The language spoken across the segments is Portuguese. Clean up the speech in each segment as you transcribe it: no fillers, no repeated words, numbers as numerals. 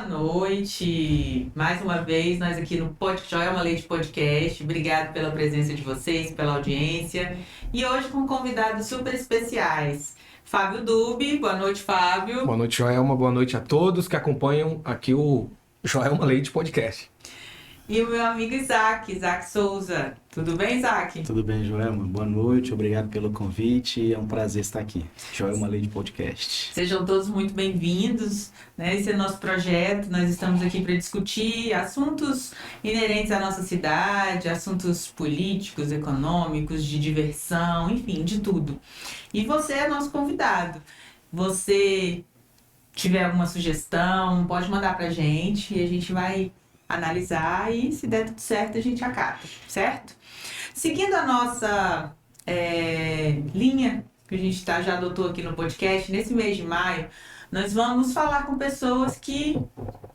Boa noite! Mais uma vez, nós aqui no Joelma Leite Podcast. Obrigado pela presença de vocês, pela audiência. E hoje com convidados super especiais. Fábio Dube, boa noite, Fábio. Boa noite, Joelma. Boa noite a todos que acompanham aqui o Joelma Leite Podcast. E o meu amigo Isaac Souza. Tudo bem, Isaac? Tudo bem, Joelma. Boa noite, obrigado pelo convite. É um prazer estar aqui. Joelma Leite Podcast. Sejam todos muito bem-vindos, né? Esse é o nosso projeto. Nós estamos aqui para discutir assuntos inerentes à nossa cidade, assuntos políticos, econômicos, de diversão, enfim, de tudo. E você é nosso convidado. Você tiver alguma sugestão, pode mandar pra gente e a gente vai analisar e se der tudo certo a gente acata, certo? Seguindo a nossa linha que a gente já adotou aqui no podcast, nesse mês de maio, nós vamos falar com pessoas que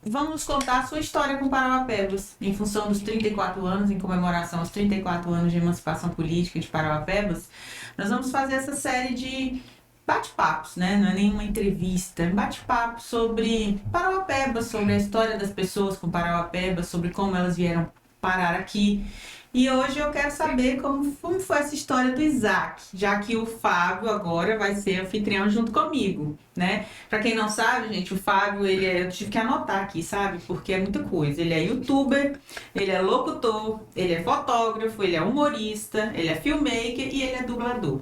vão nos contar a sua história com Parauapebas, em função dos 34 anos, em comemoração aos 34 anos de emancipação política de Parauapebas. Nós vamos fazer essa série de bate-papos, né? Não é nenhuma entrevista, é bate-papo sobre Parauapebas, sobre a história das pessoas com Parauapebas, sobre como elas vieram parar aqui. E hoje eu quero saber como foi essa história do Isaac, já que o Fábio agora vai ser anfitrião junto comigo, né? Pra quem não sabe, gente, o Fábio, eu tive que anotar aqui, sabe? Porque é muita coisa. Ele é youtuber, ele é locutor, ele é fotógrafo, ele é humorista, ele é filmmaker e ele é dublador.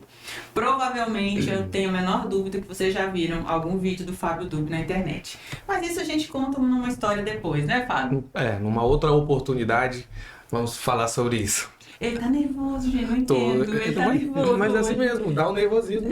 Provavelmente, eu tenho a menor dúvida que vocês já viram algum vídeo do Fábio Dube na internet. Mas isso a gente conta numa história depois, né, Fábio? Numa outra oportunidade, vamos falar sobre isso. Ele tá nervoso, gente, não entendo. Ele tá nervoso. Mas é assim mesmo, dá um nervosismo.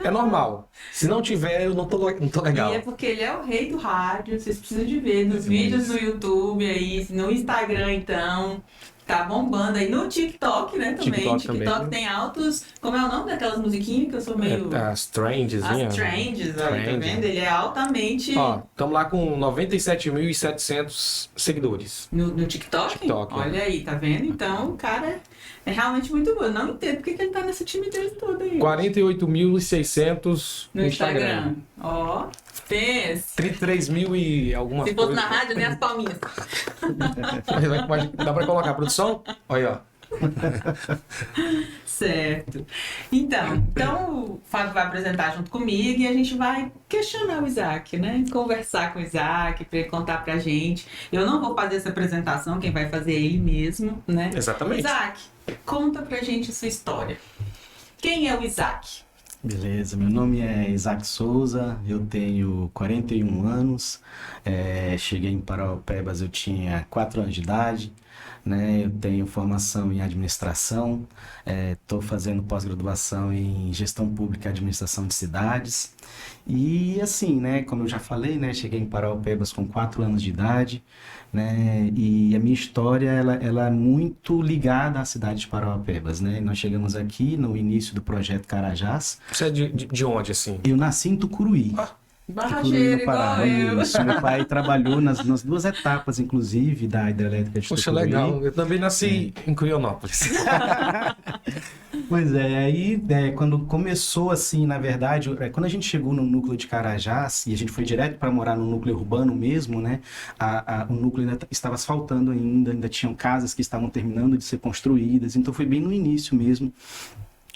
É normal. Se não tiver, eu não tô legal. E é porque ele é o rei do rádio, vocês precisam de ver nos vídeos no YouTube aí, no Instagram então. Tá bombando aí no TikTok, né, também. TikTok tem altos... Como é o nome daquelas musiquinhas que eu sou meio... As Trends, olha, tá vendo? Ele é altamente... Ó, estamos lá com 97.700 seguidores. No TikTok? Olha aí, tá vendo? Então, o cara é realmente muito bom. Eu não entendo porque que ele tá nessa timidez toda aí. 48.600 no Instagram. Ó, pensa. 33 mil e alguma coisa. Se fosse na rádio, nem as palminhas. Dá pra colocar a produção? Olha, ó. Certo. Então o Fábio vai apresentar junto comigo e a gente vai questionar o Isaac, né? Conversar com o Isaac para ele contar pra gente. Eu não vou fazer essa apresentação, quem vai fazer é ele mesmo, né? Exatamente. Isaac, conta pra gente a sua história. Quem é o Isaac? Beleza, meu nome é Isaac Souza, eu tenho 41 anos, cheguei em Parauapebas, eu tinha 4 anos de idade, né? Eu tenho formação em administração, estou fazendo pós-graduação em gestão pública e administração de cidades. E assim, né, como eu já falei, né, cheguei em Parauapebas com 4 anos de idade, né, e a minha história ela é muito ligada à cidade de Parauapebas, né? Nós chegamos aqui no início do projeto Carajás. Você é de onde, assim? Eu nasci em Tucuruí. Barrageiro, igual eu. Isso, meu pai trabalhou nas 2 etapas, inclusive, da hidrelétrica de Tucuruí. Poxa, legal. Eu também nasci em Curionópolis. Pois é, aí quando começou assim, na verdade, quando a gente chegou no núcleo de Carajás, e a gente foi direto para morar no núcleo urbano mesmo, né, o núcleo ainda estava asfaltando ainda tinham casas que estavam terminando de ser construídas, então foi bem no início mesmo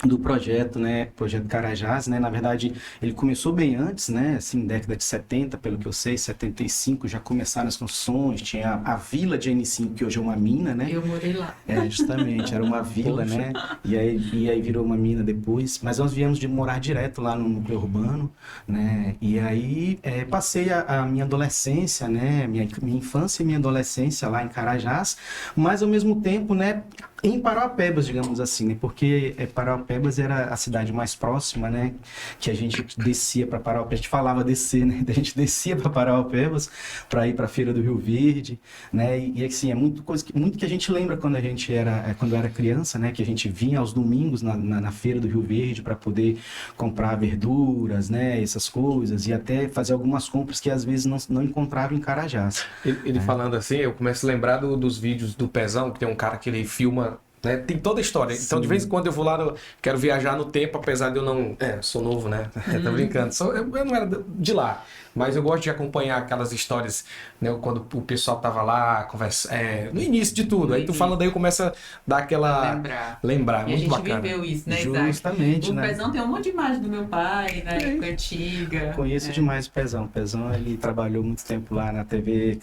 do projeto, né, projeto Carajás, né, na verdade ele começou bem antes, né, assim, década de 70, pelo que eu sei, 75, já começaram as construções, tinha a vila de N5, que hoje é uma mina, né. Eu morei lá. Justamente, era uma vila, né, e aí virou uma mina depois, mas nós viemos de morar direto lá no núcleo urbano, né, e aí passei a minha adolescência, né, minha infância e minha adolescência lá em Carajás, mas ao mesmo tempo, né, em Parauapebas, digamos assim, né? Porque Parauapebas era a cidade mais próxima, né? Que a gente descia para Parauapebas, a gente falava descer, né? A gente descia para Parauapebas para ir para a Feira do Rio Verde, né? E assim, é muito que a gente lembra quando quando era criança, né? Que a gente vinha aos domingos na Feira do Rio Verde para poder comprar verduras, né? Essas coisas, e até fazer algumas compras que às vezes não encontrava em Carajás. Ele falando assim, eu começo a lembrar dos vídeos do Pezão, que tem um cara que ele filma, né? Tem toda a história. Sim. Então, de vez em quando eu vou lá, quero viajar no tempo, apesar de eu não... sou novo, né? Tô brincando. Eu não era de lá. mas eu gosto de acompanhar aquelas histórias, né, quando o pessoal tava lá, conversa, no início de tudo. Aí tu falando aí, começa a dar aquela... Lembrar. E a Muito gente bacana. viveu isso, né, Isaac? Justamente, O né? Pezão tem um monte de imagem do meu pai, na época antiga. Conheço demais o Pezão. O Pezão, ele trabalhou muito tempo lá na TV,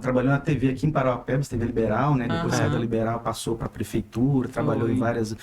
trabalhou na TV aqui em Parauapebas, TV Liberal, né? Depois saiu da Liberal, passou para a prefeitura, trabalhou em várias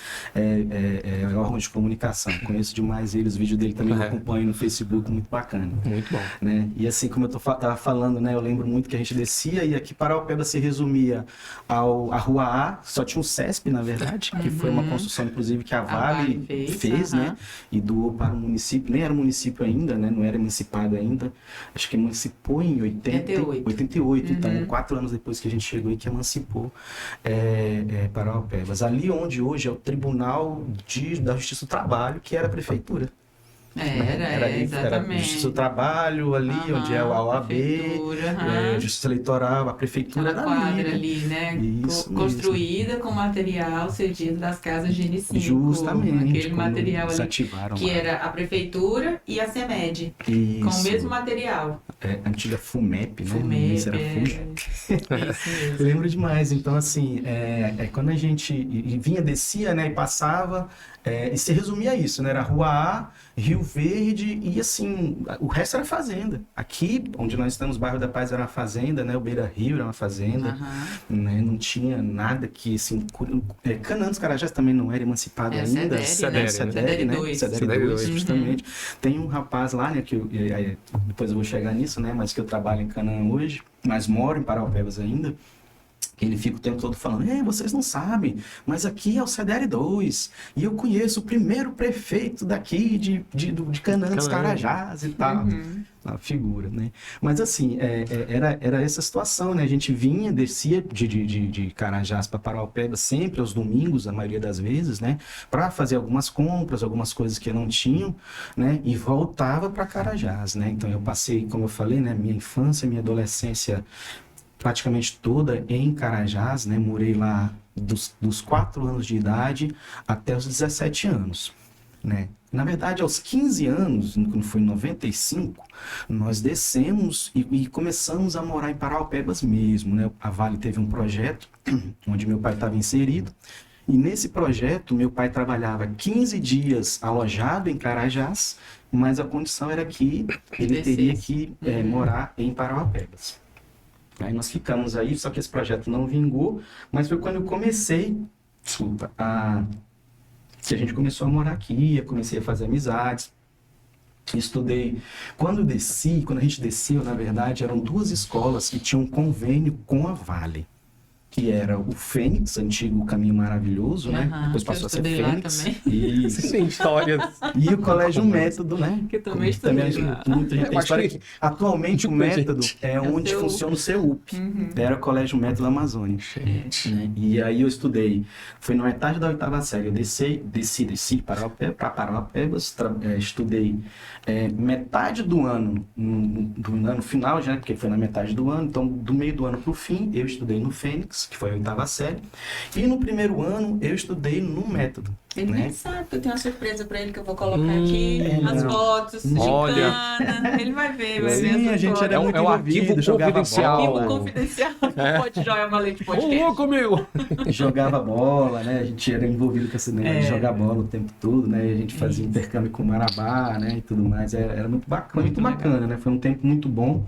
órgãos de comunicação. Conheço demais ele, os vídeos dele também eu acompanho no Facebook, muito bacana. Muito bom. Né? E assim como eu tava falando, né? Eu lembro muito que a gente descia e aqui Parauapebas se resumia à Rua A, só tinha um CESP, na verdade, que foi uma construção, inclusive, que a Vale fez, né? E doou para o município, nem era município ainda, né? Não era emancipado ainda. Acho que emancipou em 88. Então, 4 anos depois que a gente chegou e que emancipou Parauapebas. Ali onde hoje é o Tribunal da Justiça do Trabalho, que era a prefeitura. Era exatamente. Justiça do Trabalho, ali onde é o OAB, Justiça Eleitoral, a prefeitura era quadra ali, né? Construída com material cedido das casas de N5. Justamente. Aquele material ali, que era a prefeitura e a CEMED. Isso. Com o mesmo material. Antiga FUMEP, né? FUMEP, era FUMEP. Isso mesmo. Lembro demais. Então, assim, quando a gente descia, né, e passava... e se resumia a isso, né? Era Rua A, Rio Verde e, assim, o resto era fazenda. Aqui, onde nós estamos, o bairro da Paz era uma fazenda, né? O Beira Rio era uma fazenda, né? Não tinha nada que, assim... Canaã dos Carajás também não era emancipado ainda. Cedere 2. Cedere 2, justamente. Tem um rapaz lá, né? Que depois eu vou chegar nisso, né? Mas que eu trabalho em Canaã hoje, mas moro em Parauapebas ainda. Ele fica o tempo todo falando, vocês não sabem, mas aqui é o Cedere 2, e eu conheço o primeiro prefeito daqui de Canaã dos Carajás e tal. A figura, né? Mas assim, era essa situação, né? A gente descia de Carajás para Parauapebas sempre aos domingos, a maioria das vezes, né? Para fazer algumas compras, algumas coisas que não tinham, né? E voltava para Carajás, né? Então eu passei, como eu falei, né? Minha infância, minha adolescência praticamente toda em Carajás, né? Morei lá dos 4 anos de idade até os 17 anos, né? Na verdade, aos 15 anos, quando foi em 95, nós descemos e começamos a morar em Parauapebas mesmo, né? A Vale teve um projeto onde meu pai estava inserido, e nesse projeto meu pai trabalhava 15 dias alojado em Carajás, mas a condição era que ele teria que morar em Parauapebas. Aí nós ficamos aí, só que esse projeto não vingou, mas foi quando eu comecei, que a gente começou a morar aqui, eu comecei a fazer amizades, estudei. Quando a gente desceu, na verdade, eram 2 escolas que tinham um convênio com a Vale, que era o Fênix, antigo Caminho Maravilhoso, né? Depois passou a ser Fênix. Isso. Tem histórias. E o Colégio Método, né? Que eu também estudei Muita gente tem história que atualmente o Método é onde funciona o CEUP. Era o Colégio Método Amazônia. Né? E aí eu estudei. Foi na metade da 8ª série. Eu desci para Parauapebas, estudei metade do ano, do ano final, já, porque foi na metade do ano. Então, do meio do ano para o fim, eu estudei no Fênix, que foi a 8ª série. E no primeiro ano, eu estudei no Método. Ele nem sabe que eu tenho uma surpresa pra ele que eu vou colocar aqui as fotos de Olha. cana. Ele vai ver as a gente fotos. era muito um arquivo confidencial. Arquivo confidencial. Pode jogar uma lei de podcast. Louco, meu! Jogava bola, né? A gente era envolvido com esse negócio de jogar bola o tempo todo, né? A gente fazia intercâmbio com o Marabá, né? E tudo mais. Era muito bacana, bacana, né? Foi um tempo muito bom.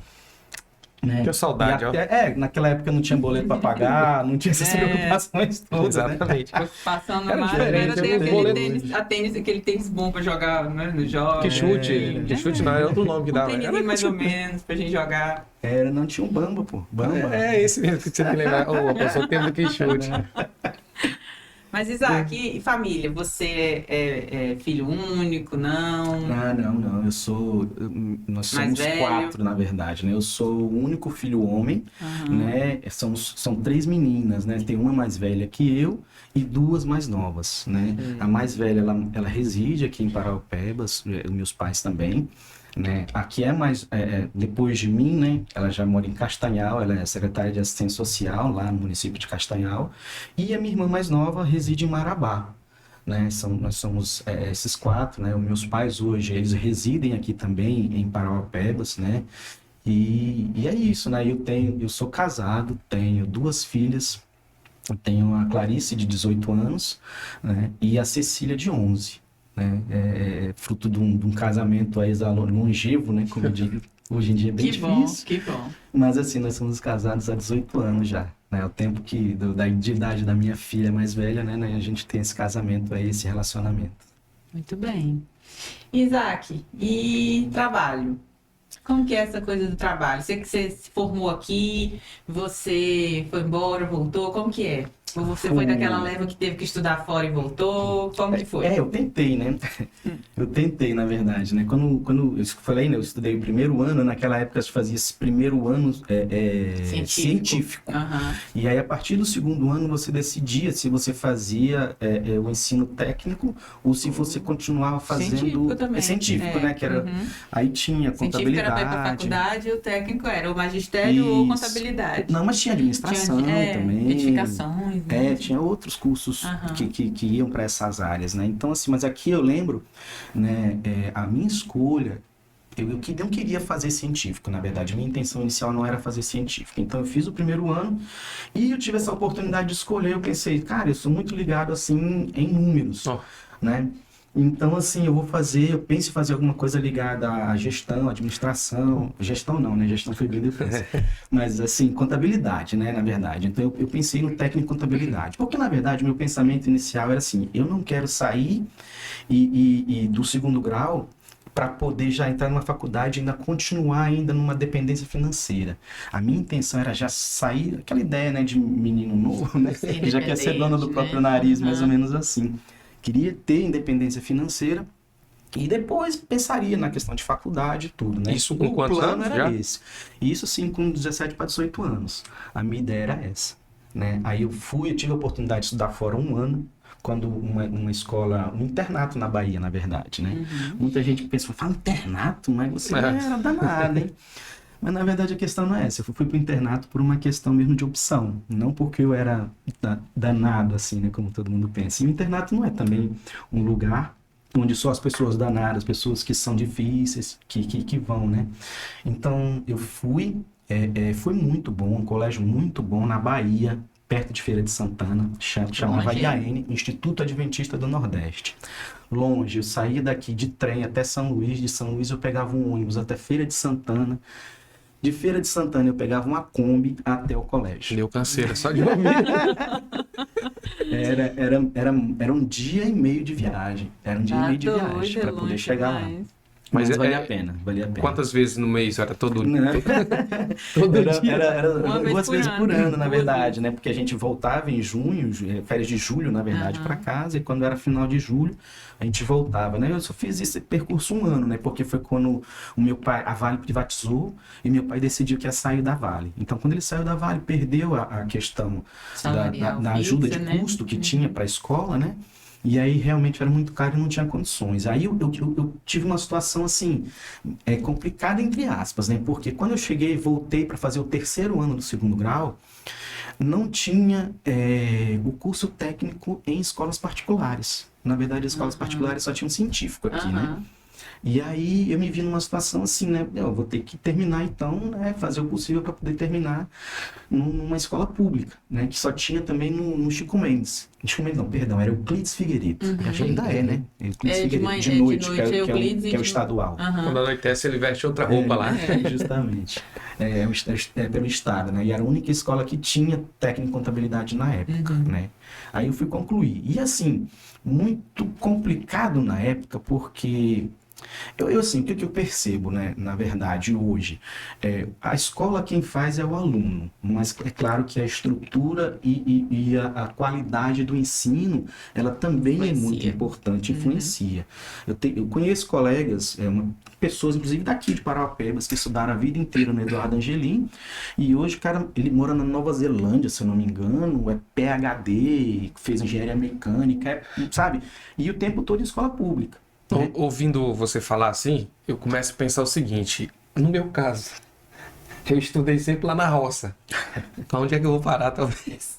Né? Que saudade, ó. Naquela época não tinha boleto para pagar, não tinha essas preocupações todas. Exatamente. Né? Passando era mais, diferente, era aquele tênis bom para jogar, né, no jogo. Que chute não, era outro nome que dava. Era mais ou menos pra gente jogar. Não tinha um Bamba, pô. Bamba. Esse mesmo que você tem que lembrar. A pessoa tem do que chute. Mas, Isaac, e família? Você é filho único, não? Não. Nós somos 4, na verdade, né? Eu sou o único filho homem, né? São 3 meninas, né? Tem uma mais velha que eu e 2 mais novas, né? A mais velha, ela reside aqui em Parauapebas, meus pais também. Né? Aqui depois de mim, né? Ela já mora em Castanhal, ela é secretária de assistência social lá no município de Castanhal, e a minha irmã mais nova reside em Marabá, né? Nós somos esses 4, né? Os meus pais hoje, eles residem aqui também em Parauapebas, né? E é isso, né? Eu sou casado, tenho 2 filhas, eu tenho a Clarice de 18 anos, né? E a Cecília de 11, né? Fruto de um casamento aí longevo, né? Como eu digo, hoje em dia é bem difícil. Que bom. Mas assim, nós somos casados há 18 anos já, né? O tempo de idade da minha filha mais velha, né? A gente tem esse casamento aí, esse relacionamento. Muito bem. Isaac, e trabalho? Como que é essa coisa do trabalho? Sei que você se formou aqui, você foi embora, voltou, como que é? Ou você foi daquela leva que teve que estudar fora e voltou? Como que foi? Eu tentei, né? Eu tentei, na verdade, né? Quando eu falei, né? Eu estudei o primeiro ano, naquela época se fazia esse primeiro ano científico. Uhum. E aí, a partir do segundo ano, você decidia se você fazia o ensino técnico ou se você continuava fazendo... Científico também. Científico, né? Que era... Aí tinha contabilidade... Científico era para ir para a faculdade, o técnico era o magistério ou contabilidade. Não, mas tinha administração também. Edificações. Tinha outros cursos que iam para essas áreas, né? Então, assim, mas aqui eu lembro, né, a minha escolha, eu não queria fazer científico, na verdade. Minha intenção inicial não era fazer científico. Então, eu fiz o primeiro ano e eu tive essa oportunidade de escolher. Eu pensei, cara, eu sou muito ligado, assim, em números, né? Então, assim, eu penso em fazer alguma coisa ligada à gestão, administração. Gestão não, né? Gestão foi bem depois. Mas, assim, contabilidade, né? Na verdade. Então, eu pensei no técnico em contabilidade. Porque, na verdade, meu pensamento inicial era assim, eu não quero sair e do segundo grau para poder já entrar numa faculdade e ainda continuar ainda numa dependência financeira. A minha intenção era já sair, aquela ideia, né, de menino novo, né? Que já quer ser dono do próprio nariz, mais ou menos assim. Queria ter independência financeira e depois pensaria na questão de faculdade e tudo, né? Isso com quantos anos era esse. Isso sim, com 17 para 18 anos. A minha ideia era essa, né? Aí eu tive a oportunidade de estudar fora um ano, quando uma escola, um internato na Bahia, na verdade, né? Muita gente pensa, fala internato, mas você era danado, hein? Mas, na verdade, a questão não é essa. Eu fui para o internato por uma questão mesmo de opção. Não porque eu era danado, assim, né? Como todo mundo pensa. E o internato não é também um lugar onde só as pessoas danadas, pessoas que são difíceis, que vão, né? Então, eu fui. Foi muito bom, um colégio muito bom na Bahia, perto de Feira de Santana. Chamava IAN, Instituto Adventista do Nordeste. Longe, eu saía daqui de trem até São Luís. De São Luís eu pegava um ônibus até Feira de Santana. De Feira de Santana eu pegava uma Kombi até o colégio. Deu canseira só de ouvir. Era um dia e meio de viagem. Era um dia e meio de viagem para poder chegar lá. Mas valia a pena, valia a pena. Quantas vezes no mês? Era todo dia? Era 2 vezes por ano, na verdade, né? Porque a gente voltava em junho, férias de julho, na verdade, para casa. E quando era final de julho, a gente voltava, né? Eu só fiz esse percurso um ano, né? Porque foi quando o meu pai, a Vale privatizou e meu pai decidiu que ia sair da Vale. Então, quando ele saiu da Vale, perdeu a questão da ajuda de custo que tinha para a escola, né? E aí realmente era muito caro e não tinha condições. Aí eu tive uma situação assim, complicada entre aspas, né? Porque quando eu cheguei, voltei para fazer o 3º ano do segundo grau, não tinha o curso técnico em escolas particulares. Na verdade, as escolas particulares só tinham científico aqui, né? E aí eu me vi numa situação assim, né? Eu vou ter que terminar então, né? Fazer o possível para poder terminar numa escola pública, né? Que só tinha também no Chico Mendes. Chico Mendes não, perdão, era o Euclides Figueiredo. Acho que ainda né? Euclides Figueiredo, de noite, que é o estadual. Quando anoitece, ele veste outra roupa lá. Justamente. Pelo estado, né? E era a única escola que tinha técnico em contabilidade na época, né? Aí eu fui concluir. E assim, muito complicado na época, porque... assim, o que eu percebo, né, na verdade, hoje, a escola quem faz é o aluno, mas é claro que a estrutura e a qualidade do ensino, ela também é muito importante, influencia. Eu conheço colegas, pessoas, inclusive daqui de Parauapebas, que estudaram a vida inteira no Eduardo Angelim, e hoje o cara, ele mora na Nova Zelândia, se eu não me engano, é PhD, fez engenharia mecânica, sabe? E o tempo todo em escola pública. Ouvindo você falar assim, eu começo a pensar o seguinte, no meu caso, eu estudei sempre lá na roça. Então onde é que eu vou parar, talvez?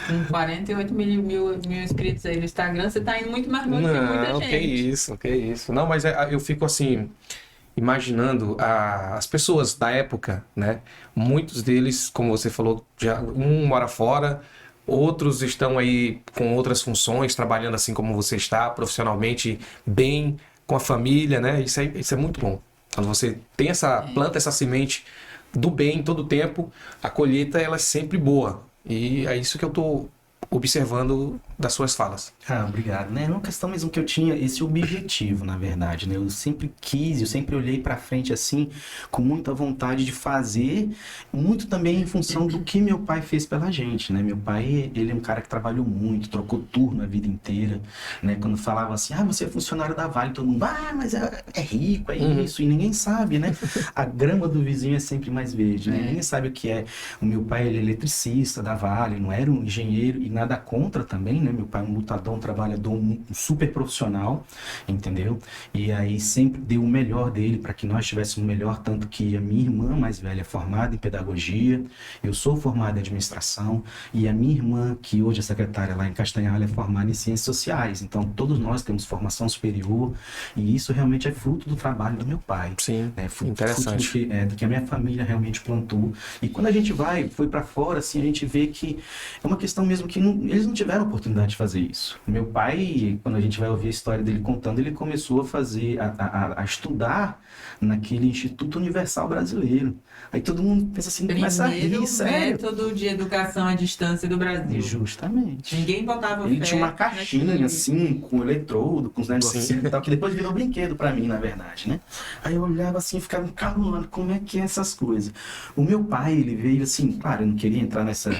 Com 48 mil inscritos aí no Instagram, você tá indo muito mais longe que muita Não, gente. que isso. Não, mas eu fico assim, imaginando as pessoas da época, né? Muitos deles, como você falou, já um mora fora, outros estão aí com outras funções, trabalhando assim como você está, profissionalmente bem, com a família, né? Isso é muito bom. Quando você tem planta essa semente do bem todo o tempo, a colheita ela é sempre boa. E é isso que eu tô observando das suas falas. Ah, obrigado. Né? É uma questão mesmo que eu tinha esse objetivo, na verdade, né? Eu sempre quis, eu sempre olhei para frente assim, com muita vontade de fazer, muito também em função do que meu pai fez pela gente, né? Meu pai, ele é um cara que trabalhou muito, trocou turno a vida inteira, né? Quando falava assim, você é funcionário da Vale, todo mundo, mas é rico, é isso, e ninguém sabe, né? A grama do vizinho é sempre mais verde, né? Ninguém sabe o que é. O meu pai, ele é eletricista da Vale, não era um engenheiro, e nada contra também, né? Meu pai é um lutador, um trabalhador, um super profissional, entendeu? E aí sempre deu o melhor dele para que nós tivéssemos o melhor, tanto que a minha irmã mais velha é formada em pedagogia, eu sou formado em administração, e a minha irmã, que hoje é secretária lá em Castanhal, é formada em ciências sociais. Então todos nós temos formação superior, e isso realmente é fruto do trabalho do meu pai. Sim, né? interessante. Fruto do que a minha família realmente plantou. E quando a gente foi para fora, assim, a gente vê que é uma questão mesmo que eles não tiveram oportunidade de fazer isso. Meu pai, quando a gente vai ouvir a história dele contando, ele começou a fazer, a estudar naquele Instituto Universal Brasileiro. Aí todo mundo pensa assim, começa a rir, sério. Método de educação à distância do Brasil. Justamente. Ninguém botava Ele fé tinha uma caixinha, naquilo. assim, com eletrodo, com os negocinhos e tal, que depois virou brinquedo pra mim, na verdade, né? Aí eu olhava assim e ficava encabulando, como é que é essas coisas? O meu pai, ele veio assim, claro, eu não queria entrar nessa...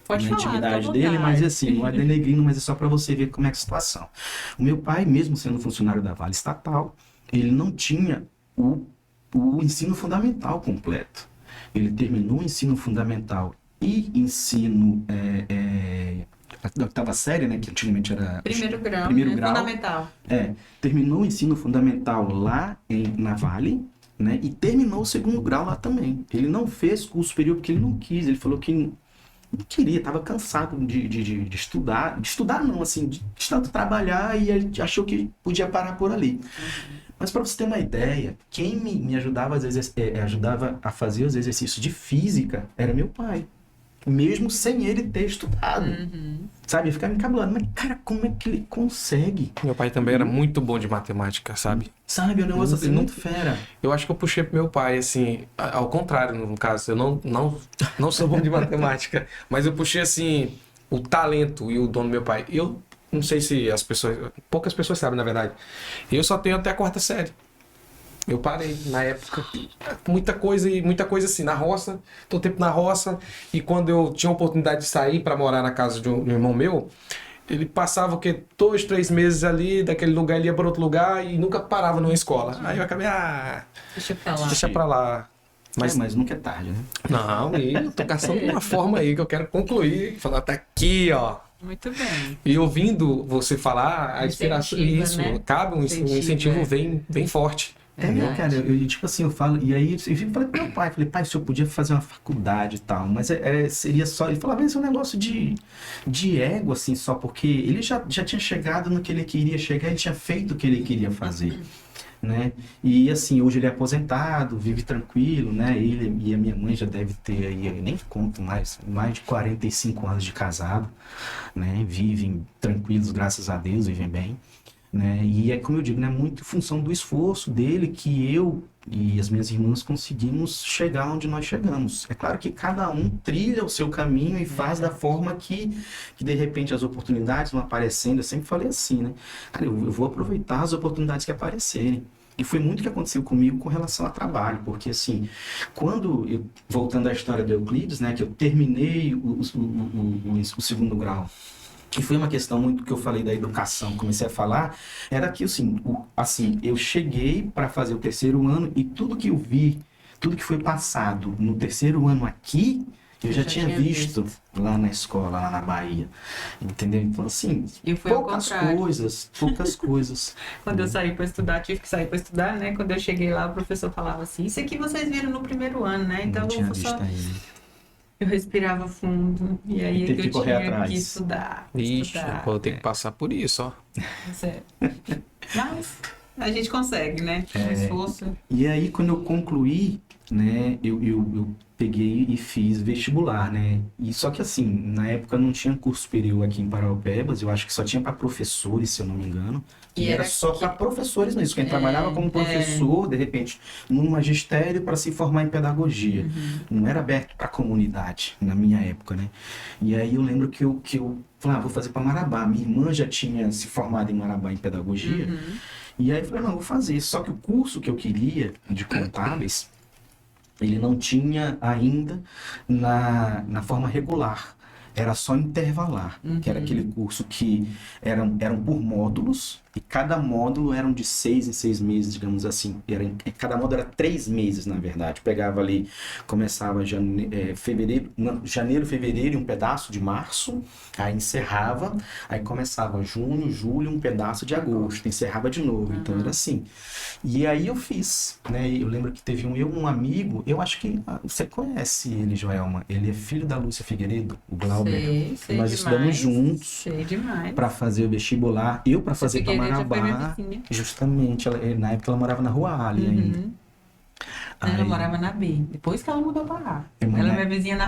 Pode na falar, intimidade tá à dele, vontade. mas assim, não é denegrindo, mas é só para você ver como é que é a situação. O meu pai, mesmo sendo funcionário da Vale Estatal, ele não tinha o ensino fundamental completo. Ele terminou o ensino fundamental e ensino da oitava série, né, que antigamente era Primeiro grau, primeiro né? grau. Fundamental. Terminou o ensino fundamental lá na Vale, né, e terminou o segundo grau lá também. Ele não fez curso superior porque ele não quis, ele falou que não queria, estava cansado de estudar. De estudar não, assim, de tanto trabalhar, e ele achou que podia parar por ali. Mas para você ter uma ideia, quem me ajudava, às vezes, ajudava a fazer os exercícios de física era meu pai. Mesmo sem ele ter estudado. Sabe? Eu ficava me encabulando. Mas, cara, como é que ele consegue? Meu pai também era muito bom de matemática, sabe? Sabe? É um negócio assim, muito fera. Eu acho que eu puxei pro meu pai, assim, ao contrário, no caso. Eu não sou bom de matemática, mas eu puxei, assim, o talento e o dom do meu pai. Eu não sei se poucas pessoas sabem, na verdade. Eu só tenho até a quarta série. Eu parei na época, muita coisa assim, na roça, todo tempo na roça, e quando eu tinha a oportunidade de sair para morar na casa de um irmão meu, ele passava o quê? 2, 3 meses ali, daquele lugar ele ia para outro lugar e nunca parava numa escola. Aí eu acabei, deixa pra lá. Mas nunca é tarde, né? Não, e eu tô caçando uma forma aí que eu quero concluir, falar, tá aqui, ó. Muito bem. E ouvindo você falar, a inspiração, isso, né? cabe um incentivo bem forte. Cara, eu tipo assim, eu falo, e aí eu falei pro meu pai, pai, se eu podia fazer uma faculdade e tal, mas seria só, ele falava, esse é um negócio de ego, assim, só porque ele já tinha chegado no que ele queria chegar, ele tinha feito o que ele queria fazer, né, e assim, hoje ele é aposentado, vive tranquilo, né, ele e a minha mãe já deve ter aí, eu nem conto mais de 45 anos de casado, né, vivem tranquilos, graças a Deus, vivem bem. Né? E é como eu digo, né? Muito em função do esforço dele que eu e as minhas irmãs conseguimos chegar onde nós chegamos. É claro que cada um trilha o seu caminho e faz da forma que de repente as oportunidades vão aparecendo. Eu sempre falei assim, né? Cara, eu vou aproveitar as oportunidades que aparecerem. E foi muito o que aconteceu comigo com relação ao trabalho, porque assim, voltando à história do Euclides, né? Que eu terminei o segundo grau, que foi uma questão muito que eu falei da educação, comecei a falar, era que assim, eu cheguei para fazer o terceiro ano e tudo que eu vi, tudo que foi passado no terceiro ano aqui, eu já tinha visto lá na escola, lá na Bahia, entendeu? Então assim, poucas coisas. Quando eu saí para estudar, tive que sair para estudar, né? Quando eu cheguei lá, o professor falava assim, isso aqui vocês viram no primeiro ano, né? Então não tinha visto ainda. Eu respirava fundo. E aí E é teve que que eu correr tinha atrás. que estudar. Ixi, estudar. pô, eu tenho que passar por isso, ó. Mas mas a gente consegue, né? Com esforço. E aí, quando eu concluí, né, eu peguei e fiz vestibular, né? E só que assim, na época não tinha curso superior aqui em Paraupebas, eu acho que só tinha para professores, se eu não me engano. E E era era só para professores mesmo, quem É, trabalhava como professor, de repente, num magistério para se formar em pedagogia. Não era aberto para a comunidade na minha época, né? E aí eu lembro que eu falei, vou fazer para Marabá. Minha irmã já tinha se formado em Marabá em pedagogia. E aí eu falei, não, vou fazer. Só que o curso que eu queria, de contábeis, ele não tinha ainda na forma regular. Era só intervalar, que era aquele curso que eram por módulos, e cada módulo eram de 6 em 6 meses, digamos assim. Cada módulo era 3 meses, na verdade. Pegava ali, começava janeiro, fevereiro e um pedaço de março, aí encerrava, aí começava junho, julho, um pedaço de agosto, encerrava de novo. Então era assim. E aí eu fiz, né? Eu lembro que teve um amigo, eu acho que você conhece ele, Joelma. Ele é filho da Lúcia Figueiredo, o Glauber. Sei Nós demais. estudamos juntos Sei demais. para fazer o vestibular, eu para fazer para Figueiredo já foi minha Marabá. vizinha. Justamente, na época ela morava na Rua Ali ainda. Não, ela Aí- morava na B, depois que ela mudou pra lá. Eu Ela é mandei- minha vizinha na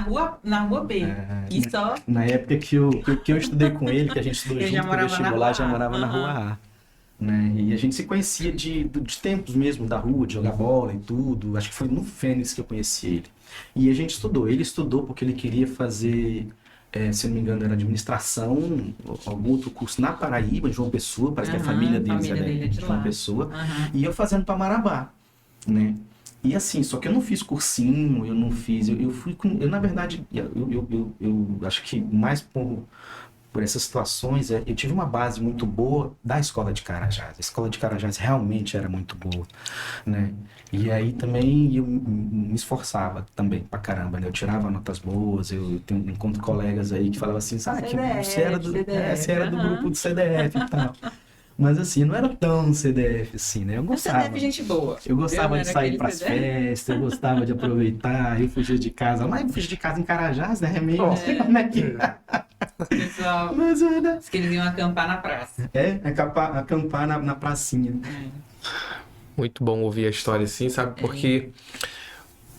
rua B. E só Na época que eu estudei com ele, que a gente estudou Ele junto já pro morava na vestibular, Rua já A. morava na Rua A. Né? E a gente se conhecia de tempos mesmo, da rua, de jogar bola e tudo. Acho que foi no Fênix que eu conheci ele. E a gente estudou. Ele estudou porque ele queria fazer, se eu não me engano, era administração, algum outro curso na Paraíba, em João Pessoa. Parece que a família deles família dele é de João lá. Pessoa. E eu fazendo para Marabá, né? E assim, só que eu não fiz cursinho, eu não fiz, eu fui com, eu na verdade, eu acho que mais por essas situações, eu tive uma base muito boa da escola de Carajás. A escola de Carajás realmente era muito boa, né? E aí também eu me esforçava também pra caramba, né? Eu tirava notas boas, eu encontro colegas aí que falavam assim, sabe, que CDF, você era do, CDF, você era do grupo do CDF e tal. Mas assim, não era tão CDF assim, né? Eu Mas gostava. CDF gente boa. Eu gostava Eu de era sair aquele pras CDF. festas, eu gostava de aproveitar, eu fugia de casa. Mas eu fugia de casa em Carajás, né? Não sei como é que Pessoal, Mas era. diz que eles iam acampar na praça. Acampar na pracinha. Muito bom ouvir a história assim, sabe? Porque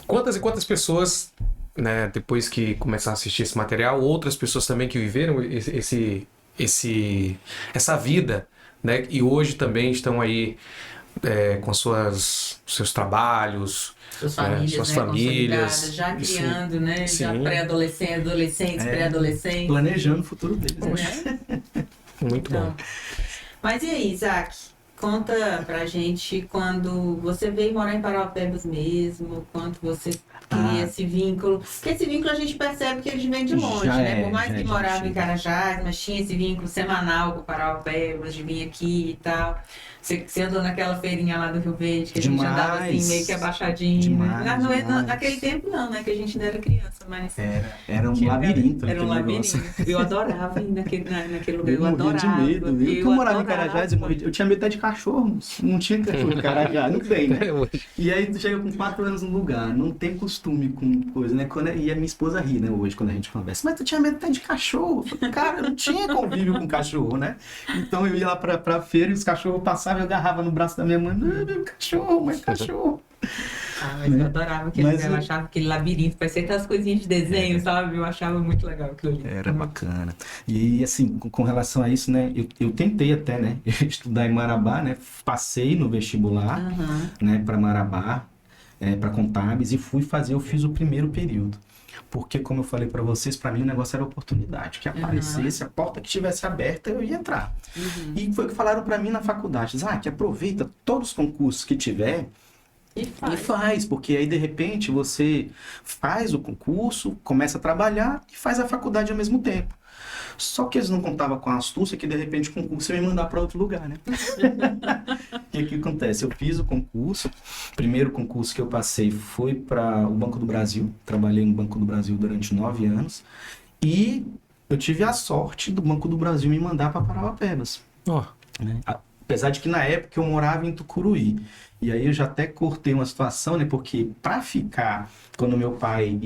quantas e quantas pessoas, né, depois que começaram a assistir esse material, outras pessoas também que viveram essa vida, né? E hoje também estão aí com seus trabalhos, Suas famílias, suas né, famílias, consolidadas, já isso, criando, né? Já sim. pré-adolescentes, adolescentes, pré-adolescentes. Planejando o futuro deles. Né? muito bom. Mas e aí, Isaac? Conta pra gente quando você veio morar em Paraupebas mesmo, quanto você cria esse vínculo. Porque esse vínculo a gente percebe que eles vêm de longe, Já né? é, Por mais já que é de morava em longe. Carajás, mas tinha esse vínculo semanal com Paraupebas, de vir aqui e tal. Você andou naquela feirinha lá do Rio Verde, que a gente Demais. andava assim, meio que abaixadinho. Demais, né? demais. Naquele tempo não, né? Que a gente ainda era criança, mas... Era um tinha- labirinto. Era um aquele negócio. labirinto. Eu adorava ir naquele lugar. Eu Eu morria adorava. de medo. Eu que morava em adorava. Carajás, eu tinha medo até de cachorro. Não tinha cachorro em Carajás, não tem, né? E aí tu chega com 4 anos no lugar, não tem costume com coisa, né? E a minha esposa ri, né, hoje, quando a gente conversa. Mas tu tinha medo até de cachorro? Eu falei, cara, eu não tinha convívio com cachorro, né? Então eu ia lá pra feira e os cachorros passavam, eu agarrava no braço da minha mãe. Não, meu cachorro, mas cachorro. Mas eu adorava aquele Mas lugar, eu eu- achava aquele labirinto, parecia aquelas coisinhas de desenho, sabe? Eu achava muito legal aquilo ali. Era bacana. E assim, com relação a isso, né? Eu tentei até, né? Estudar em Marabá, né? Passei no vestibular, Aham. né? Para Marabá, para contábeis, e eu fiz o primeiro período. Porque, como eu falei para vocês, para mim o negócio era oportunidade. Que aparecesse, a porta que estivesse aberta, eu ia entrar. E foi o que falaram para mim na faculdade. Que aproveita todos os concursos que tiver E e faz, porque aí de repente você faz o concurso, começa a trabalhar e faz a faculdade ao mesmo tempo. Só que eles não contavam com a astúcia que de repente o concurso ia me mandar para outro lugar, né? E o que acontece? Eu fiz o concurso, o primeiro concurso que eu passei foi para o Banco do Brasil, trabalhei no Banco do Brasil durante 9 anos e eu tive a sorte do Banco do Brasil me mandar para Paraupebas. Ó, Né? Apesar de que na época eu morava em Tucuruí. E aí eu já até cortei uma situação, né? Porque para ficar, quando meu pai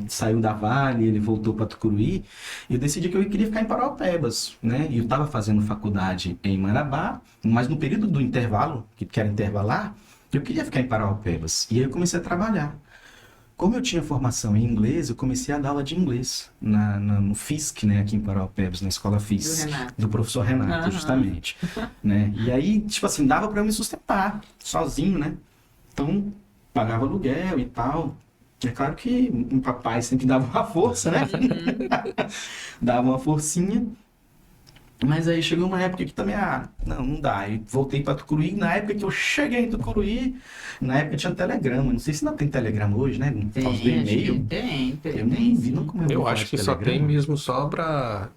saiu da Vale, ele voltou para Tucuruí, eu decidi que eu queria ficar em Parauapebas, né? E eu estava fazendo faculdade em Marabá, mas no período do intervalo, que era intervalar, eu queria ficar em Parauapebas. E aí eu comecei a trabalhar. Como eu tinha formação em inglês, eu comecei a dar aula de inglês no FISC, né, aqui em Parauapebas, na escola FISC, do professor Renato, justamente, né? E aí, tipo assim, dava para eu me sustentar sozinho, né? Então, pagava aluguel e tal. É claro que o papai sempre dava uma força, né? Dava uma forcinha. Mas aí chegou uma época que também, não dá. Aí voltei para Tucuruí. Na época que eu cheguei em Tucuruí, na época tinha telegrama. Não sei se não tem telegrama hoje, né? Por causa do e-mail. Tem. Eu nem vi, não como Eu acho que só tem mesmo só pra...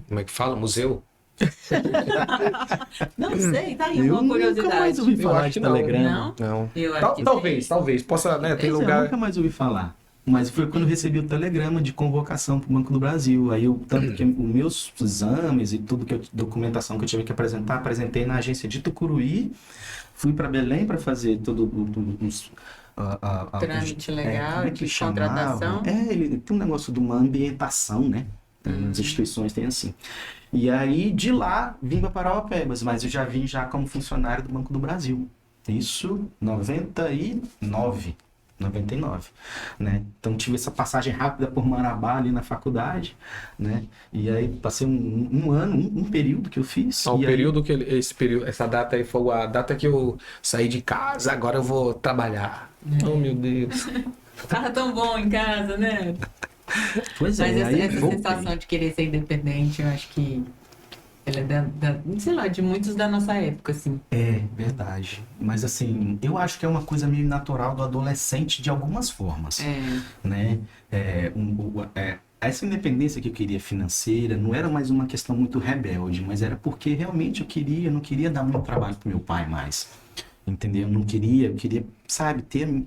como é que fala? Museu? Não sei, tá aí Eu uma curiosidade. nunca mais ouvi falar acho de que não. telegrama. Não? Não. Eu acho que Talvez. Possa, né? Tem Eu lugar... nunca mais ouvi falar. Mas foi quando eu recebi o telegrama de convocação para o Banco do Brasil. Aí eu, tanto que os meus exames e tudo documentação que eu tive que apresentar, apresentei na agência de Tucuruí. Fui para Belém para fazer todo os trâmite legal, como é que de eles chamavam? contratação. Ele tem um negócio de uma ambientação, né? As instituições têm assim. E aí, de lá, vim para Parauapebas, mas eu já vim já como funcionário do Banco do Brasil. Isso, 99, né? Então tive essa passagem rápida por Marabá ali na faculdade, né? E aí passei um ano, um período que eu fiz. O e período que esse período, essa data aí foi a data que eu saí de casa, agora eu vou trabalhar. Oh, meu Deus. Tava tão bom em casa, né? Pois é, Mas aí essa voltei. sensação de querer ser independente, eu acho que ela é sei lá, de muitos da nossa época, assim. É, verdade. Mas assim, eu acho que é uma coisa meio natural do adolescente de algumas formas, né? Essa independência que eu queria financeira não era mais uma questão muito rebelde, mas era porque realmente eu não queria dar muito trabalho pro meu pai mais, entendeu? Eu queria, sabe, ter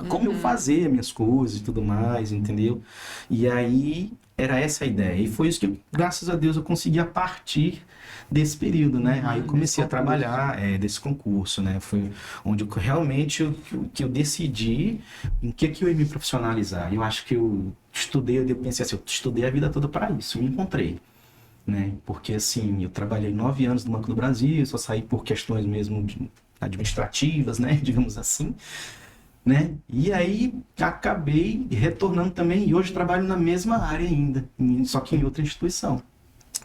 como eu fazer minhas coisas e tudo mais, entendeu? E aí era essa a ideia. E foi isso que, graças a Deus, eu consegui a partir desse período, né? Aí eu comecei a trabalhar desse concurso, né? Foi onde eu decidi em que eu ia me profissionalizar. Eu acho que eu pensei assim, eu estudei a vida toda para isso, me encontrei, né? Porque assim, eu trabalhei 9 anos no Banco do Brasil, só saí por questões mesmo administrativas, né? Digamos assim. Né? E aí acabei retornando também e hoje trabalho na mesma área ainda, só que em outra instituição.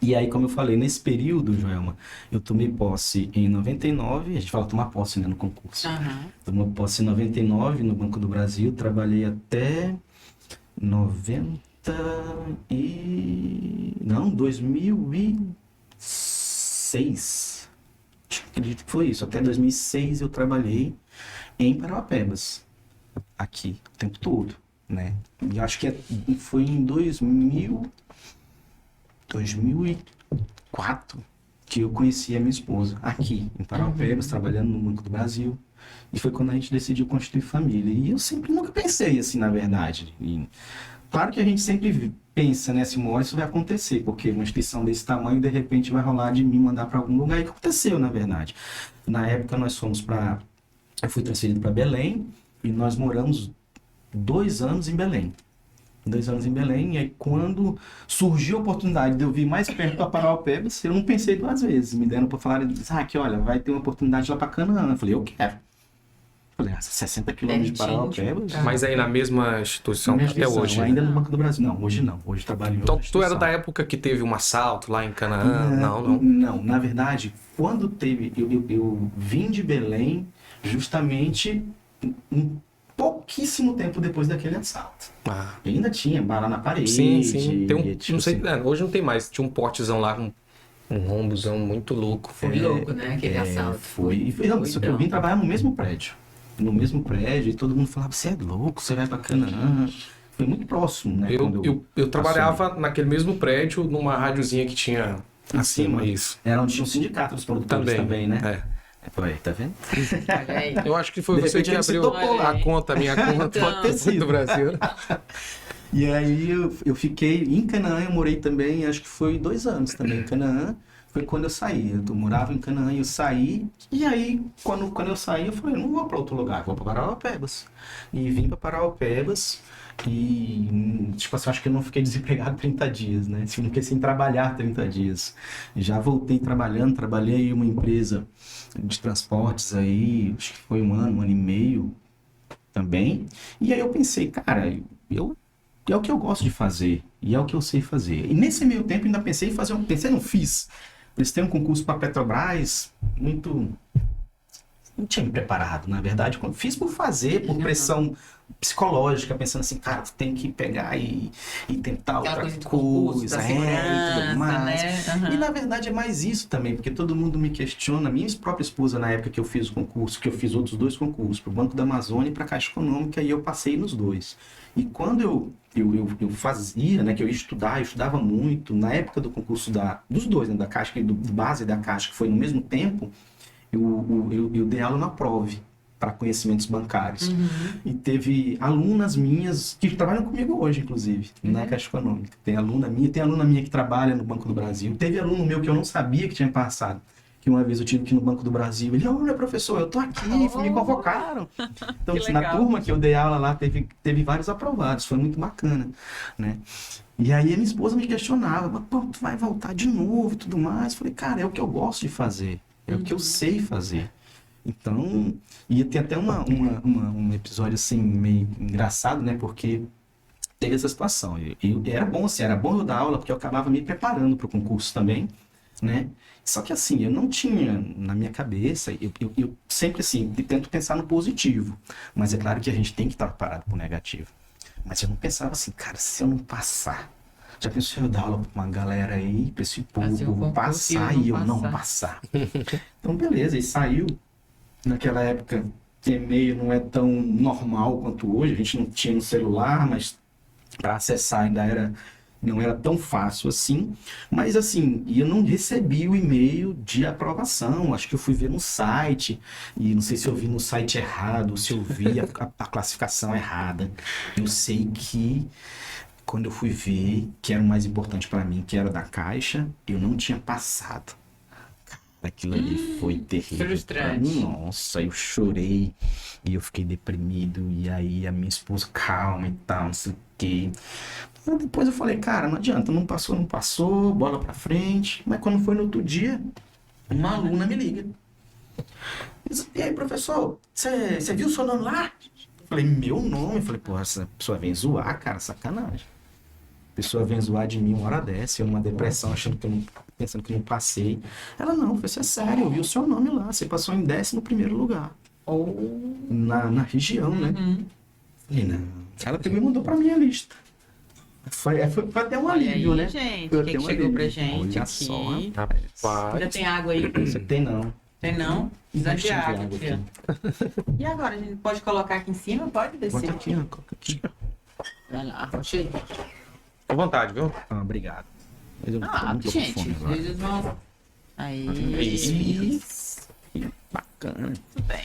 E aí, como eu falei, nesse período, Joelma, eu tomei posse em 99, a gente fala tomar posse, né, no concurso. Tomei posse em 99 no Banco do Brasil, trabalhei até 2006. Acredito que foi isso, até 2006 eu trabalhei em Parauapebas. Aqui, o tempo todo, né? E acho que foi em 2004 que eu conheci a minha esposa, aqui, em Parauapebas, trabalhando no Banco do Brasil. E foi quando a gente decidiu constituir família. E eu sempre nunca pensei assim, na verdade. E, claro que a gente sempre pensa, né? Se uma hora isso vai acontecer, porque uma instituição desse tamanho, de repente, vai rolar de me mandar para algum lugar. E aconteceu, na verdade. Na época, nós fomos eu fui transferido para Belém. E nós moramos 2 anos em Belém. 2 anos em Belém. E aí, quando surgiu a oportunidade de eu vir mais perto para Parauapebas, eu não pensei 2 vezes. Me deram para falar, que olha, vai ter uma oportunidade lá para Canaã. Eu falei, eu quero. Falei, 60 quilômetros de Parauapebas. Mas aí na mesma instituição que até hoje. Ainda no Banco do Brasil. Não, hoje não. Hoje trabalho em outra Então, tu era instituição. da época que teve um assalto lá em Canaã? Não. Não, na verdade, quando teve... Eu vim de Belém justamente... pouquíssimo tempo depois daquele assalto. Ainda tinha bala na parede. Sim. Tem não sei, hoje não tem mais. Tinha um portezão lá, um rombozão muito louco. Foi louco, né? Aquele assalto. Só que eu vim trabalhar no mesmo prédio. E todo mundo falava, você é louco, você vai pra Canaã. Foi muito próximo, né? Eu trabalhava naquele mesmo prédio, numa rádiozinha que tinha acima, isso. Era onde tinha um sindicato dos produtores também, né? Foi, tá vendo? Eu acho que foi você que abriu a minha conta do Brasil. E aí eu fiquei em Canaã, eu morei também, acho que foi 2 anos também em Canaã. foi quando eu saí. Eu morava em Canaã e eu saí. E aí, quando eu saí, eu falei, não vou para outro lugar, vou para Parauapebas. E vim para Parauapebas e, tipo assim, acho que eu não fiquei desempregado 30 dias, né? Assim, não fiquei sem trabalhar 30 dias. Já voltei trabalhando, trabalhei em uma empresa de transportes aí, acho que foi um ano e meio também. E aí eu pensei, cara, é o que eu gosto de fazer e é o que eu sei fazer. E nesse meio tempo ainda pensei em fazer não fiz. Prestei um concurso para a Petrobras, não tinha me preparado, na verdade. Fiz por fazer, por pressão psicológica, pensando assim, cara, tu tem que pegar e tentar Aquela outra coisa de concurso, da e segurança, tudo mais. né? E na verdade é mais isso também, porque todo mundo me questiona. Minha própria esposa, na época que eu fiz o concurso, que eu fiz outros 2 concursos, para o Banco da Amazônia e para a Caixa Econômica, e eu passei nos 2. E quando eu fazia, né, que eu estudava muito, na época do concurso dos 2, né, da Caixa, do base da Caixa, que foi no mesmo tempo, eu dei aula na Prove, para conhecimentos bancários. E teve alunas minhas que trabalham comigo hoje, inclusive, na Caixa Econômica. Tem aluna minha que trabalha no Banco do Brasil. Teve aluno meu que eu não sabia que tinha passado. Que uma vez eu tive que ir no Banco do Brasil. Ele, olha, professor, eu tô aqui, me convocaram. Então, Que na legal. turma que eu dei aula lá, teve vários aprovados. Foi muito bacana, né? E aí a minha esposa me questionava, mas pô, tu vai voltar de novo e tudo mais. Eu falei, cara, é o que eu gosto de fazer. É o que eu sei fazer. Então, e tem até um episódio assim, meio engraçado, né? Porque teve essa situação. E era bom, assim, era bom eu dar aula, porque eu acabava me preparando para o concurso também, né? Só que assim, eu não tinha na minha cabeça, eu sempre assim, tento pensar no positivo. Mas é claro que a gente tem que estar preparado para o negativo. Mas eu não pensava assim, cara, se eu não passar. Já pensou eu dar aula para uma galera aí, para esse povo passar e eu não passar? Então, beleza, e saiu. Naquela época, e-mail não é tão normal quanto hoje. A gente não tinha no celular, mas para acessar ainda não era tão fácil assim. Mas assim, eu não recebi o e-mail de aprovação. Acho que eu fui ver no site. E não sei se eu vi no site errado, se eu vi a classificação errada. Eu sei que quando eu fui ver, que era o mais importante para mim, que era da Caixa, eu não tinha passado. Aquilo ali foi terrível. Frustrante. Nossa, eu chorei e eu fiquei deprimido. E aí a minha esposa, calma e tal, não sei o quê. Aí depois eu falei, cara, não adianta, não passou, bola pra frente. Mas quando foi no outro dia, uma aluna me liga. Diz, e aí, professor, você viu o seu nome lá? Eu falei, meu nome? Eu falei, pô, essa pessoa vem zoar, cara, sacanagem. A pessoa vem zoar de mim uma hora dessa, eu numa depressão, pensando que não passei. Ela, não, foi sério, eu vi o seu nome lá, você passou em 11º lugar. Na região, né? Falei, não. Ela também mandou pra minha lista. Foi até um alívio, Olha aí, né? gente, Foi o que até um chegou alívio. pra gente Olha aqui. só, Ainda Rapaz. tem água aí? Você tem não. Tem não? Precisa de Bastante água água aqui, ó. E agora, a gente pode colocar aqui em cima? Pode descer? Bota aqui, ó, coloca aqui. Vai lá, cheio. À vontade, viu? Ah, obrigado. Mas eu tô Ah, muito com gente, fome agora. eles vão... Aí. Isso. Bacana. Tudo bem.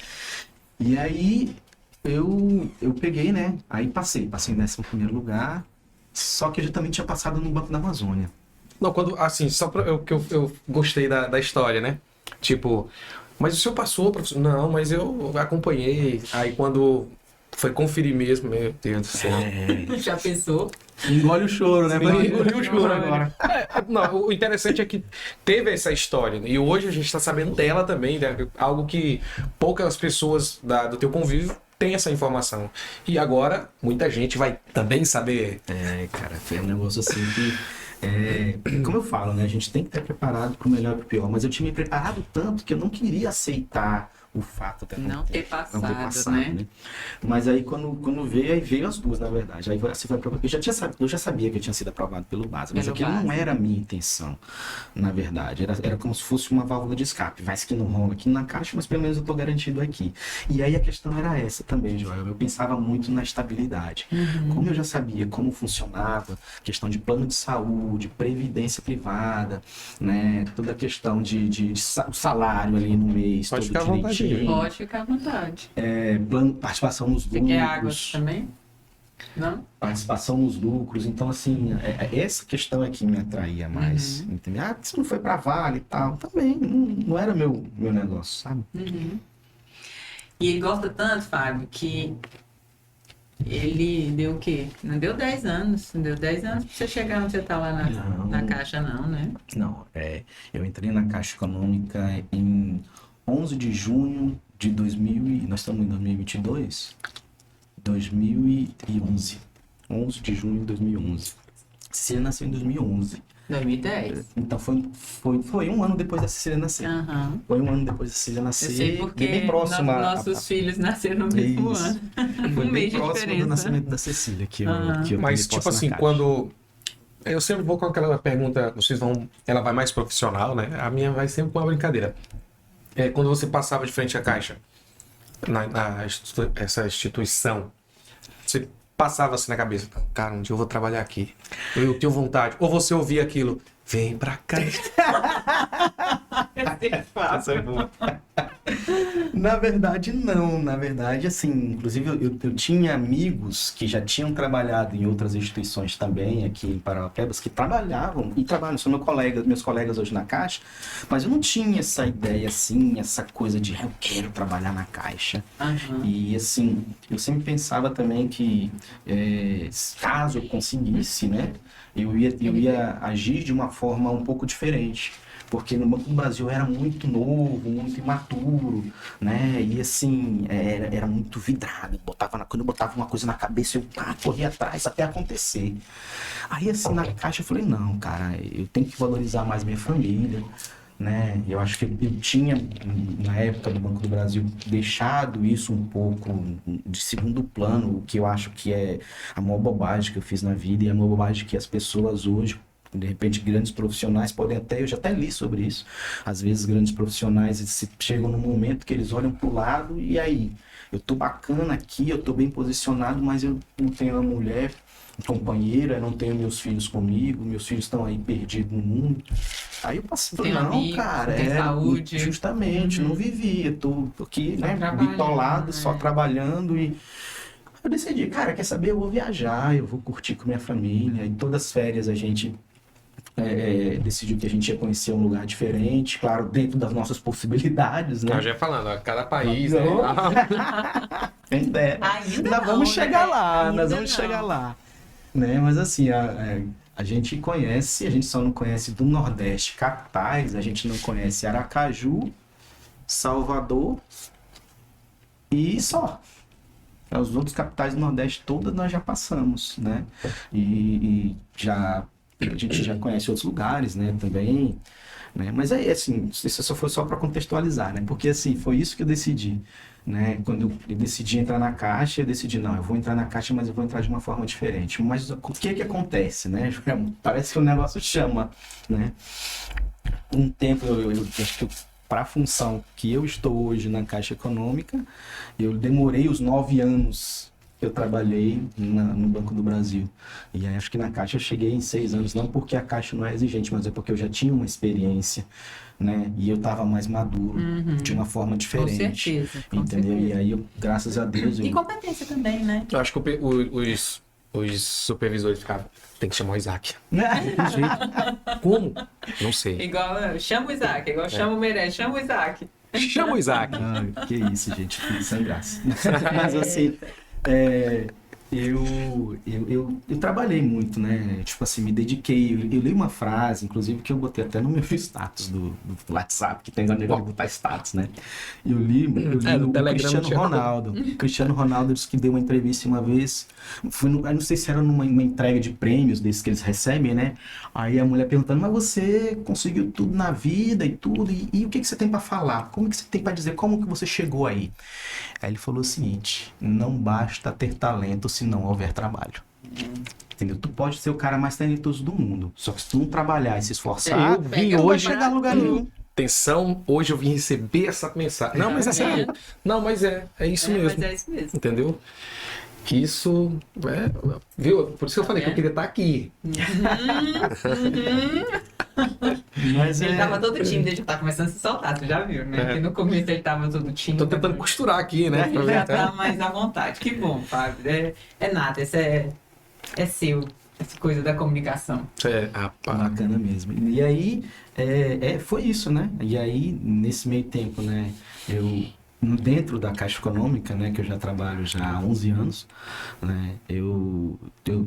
E aí, eu peguei, né? Aí passei em 11º lugar. Só que eu já também tinha passado no Banco da Amazônia. Não, quando, assim, só pra que eu gostei da história, né? Tipo, mas o senhor passou, professor? Não, mas eu acompanhei. Aí quando foi conferir mesmo, meu Deus do céu. Já pensou? Engole o choro, né? Engole Engoliu o choro agora. Não, o interessante é que teve essa história, né? E hoje a gente está sabendo dela também, né? Algo que poucas pessoas do teu convívio têm essa informação. E agora muita gente vai também saber. Cara, foi um negócio assim que... como eu falo, né? A gente tem que estar preparado para o melhor e para o pior. Mas eu tinha me preparado tanto que eu não queria aceitar o fato de Não ter passado, né? Mas aí quando veio, aí veio as duas, na verdade. Aí assim, eu já sabia que eu tinha sido aprovado pelo base, mas aquilo não era a minha intenção, na verdade. Era como se fosse uma válvula de escape. Vai que não rola aqui na Caixa, mas pelo menos eu estou garantido aqui. E aí a questão era essa também, Joel. Eu pensava muito na estabilidade. Como eu já sabia como funcionava, questão de plano de saúde, previdência privada, né? Toda a questão de salário ali no mês, Pode todo ficar à vontade. Pode ficar à vontade. plano, participação nos Você quer água grupos. também? Não? Participação nos lucros. Então, assim, essa questão é que me atraía mais. Entendeu? Ah, isso não foi pra Vale e tal. Também, não era meu negócio, sabe? Uhum. E ele gosta tanto, Fábio, que ele deu o quê? Não deu 10 anos. Não deu 10 anos pra você chegar onde você tá lá Não. na Caixa, não, né? Não, eu entrei na Caixa Econômica em 11 de junho de 2000 e nós estamos em 2022? 2011. 11 de junho de 2011. Cecília nasceu em 2011. 2010. Então foi um ano depois da Cecília nascer. Aham. Foi um ano depois da Cecília Eu nascer. sei porque bem próximo nossos filhos nasceram no mesmo Isso. ano. Foi Um bem mês de próximo do diferença. nascimento da Cecília que eu Mas, tomei tipo posse na assim, Caixa. quando. Eu sempre vou com aquela pergunta, vocês vão. Ela vai mais profissional, né? A minha vai sempre com uma brincadeira. Quando você passava de frente à Caixa, essa instituição, você passava assim na cabeça, cara, um dia eu vou trabalhar aqui. Eu tenho vontade. Ou você ouvia aquilo, vem pra cá. Essa é boa. Na verdade, não. Na verdade, assim, inclusive eu tinha amigos que já tinham trabalhado em outras instituições também, aqui em Parauapebas, que trabalhavam e trabalham, são meus colegas hoje na Caixa, mas eu não tinha essa ideia, assim, essa coisa de eu quero trabalhar na Caixa. Aham. E, assim, eu sempre pensava também que, caso eu conseguisse, né, eu ia agir de uma forma um pouco diferente. Porque no Banco do Brasil eu era muito novo, muito imaturo, né? E assim, era muito vidrado. Quando eu botava uma coisa na cabeça, eu corria atrás até acontecer. Aí assim, na Caixa eu falei, não, cara, eu tenho que valorizar mais minha família, né? Eu acho que eu tinha, na época do Banco do Brasil, deixado isso um pouco de segundo plano, o que eu acho que é a maior bobagem que eu fiz na vida e a maior bobagem que as pessoas hoje, de repente, grandes profissionais podem até, eu já até li sobre isso, às vezes grandes profissionais chegam num momento que eles olham pro lado e aí, eu tô bacana aqui, eu tô bem posicionado, mas eu não tenho uma mulher companheira, eu não tenho meus filhos comigo, meus filhos estão aí perdidos no mundo. Aí eu passei, Tem não, amigos, cara, tem saúde. justamente, não vivia, tô aqui, Só né, trabalhando, bitolado, né? só trabalhando e eu decidi, cara, quer saber, eu vou viajar, eu vou curtir com minha família, e todas as férias a gente decidiu que a gente ia conhecer um lugar diferente, claro, dentro das nossas possibilidades, né? Eu já ia falando, ó, cada país, né? Quem dera. Ainda Nós não, vamos né? chegar lá, Ainda nós vamos não. chegar lá. Né? Mas assim, a gente conhece, a gente só não conhece do Nordeste capitais, a gente não conhece Aracaju, Salvador e só. Os outros capitais do Nordeste todas nós já passamos, né? E a gente já conhece outros lugares, né, também, né? Mas assim, isso só foi só para contextualizar, né? Porque assim, foi isso que eu decidi, né? Quando eu decidi entrar na Caixa, eu decidi, não, eu vou entrar na Caixa, mas eu vou entrar de uma forma diferente. Mas o que acontece, né? Parece que o negócio chama, né? Um tempo, eu acho que para a função que eu estou hoje na Caixa Econômica, eu demorei os 9 anos que eu trabalhei no Banco do Brasil. E aí, acho que na Caixa eu cheguei em 6 anos, não porque a Caixa não é exigente, mas é porque eu já tinha uma experiência, né? E eu estava mais maduro, de uma forma diferente. Com certeza, com entendeu? certeza. E aí, graças a Deus, E competência também, né? Eu acho que os supervisores ficavam, tem que chamar o Isaac. De jeito. Como? Não sei. Igual, chama o Isaac, igual chama o Meirelles, chama o Isaac. Chama o Isaac. Ah, que isso, gente, fico sem graça. Mas assim, eu trabalhei muito, né? Tipo assim, me dediquei. Eu li uma frase, inclusive, que eu botei até no meu status do WhatsApp, que tem um negócio de botar status, né? Eu li no o Telegram Cristiano tinha Ronaldo. O Cristiano Ronaldo disse que deu uma entrevista uma vez. Eu não sei se era numa entrega de prêmios desses que eles recebem, né? Aí a mulher perguntando, mas você conseguiu tudo na vida e tudo, e o que você tem pra falar? Como que você tem pra dizer? Como que você chegou aí? Aí ele falou o seguinte, não basta ter talento se não houver trabalho. Entendeu? Tu pode ser o cara mais talentoso do mundo, só que se tu não trabalhar e se esforçar, Eu vim não vai hoje- chegar a lugar nenhum. Atenção, hoje eu vim receber essa mensagem. Não, mas é sério. Não, mas é isso mesmo. Mas é isso mesmo. Entendeu? Isso, viu? Por isso que eu falei que eu queria estar aqui. Mas Ele tava todo tímido, ele já tá começando a se soltar, tu já viu, né? Porque no começo ele tava todo tímido. Tô tentando costurar aqui, né? Ele já tá mais à vontade. Que bom, Fábio. É nada, esse é seu, essa coisa da comunicação. Rapaz. bacana mesmo. E aí, foi isso, né? E aí, nesse meio tempo, né? Eu, dentro da Caixa Econômica, né? Que eu já trabalho já há 11 anos, né? Eu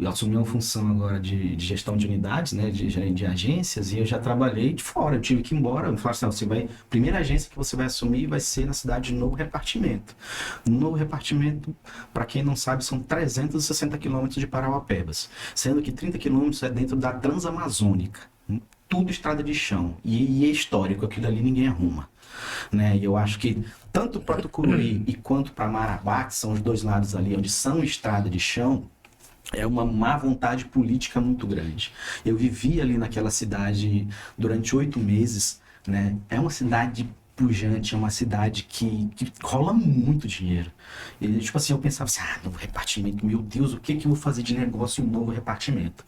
assumi uma função agora de gestão de unidades, né? De gerente de agências, e eu já trabalhei de fora. Eu tive que ir embora. Eu falei assim, você vai... Primeira agência que você vai assumir vai ser na cidade de Novo Repartimento. Novo Repartimento, para quem não sabe, são 360 quilômetros de Parauapebas, sendo que 30 quilômetros é dentro da Transamazônica. Tudo estrada de chão. E é histórico, aquilo ali ninguém arruma. Né? E eu acho que tanto para Tucuruí e quanto para Marabá, que são os dois lados ali onde são estrada de chão, é uma má vontade política muito grande. Eu vivi ali naquela cidade durante 8 meses, né? É uma cidade pujante, é uma cidade que rola muito dinheiro. E, tipo assim, eu pensava assim, novo repartimento, meu Deus, o que eu vou fazer de negócio em um novo repartimento?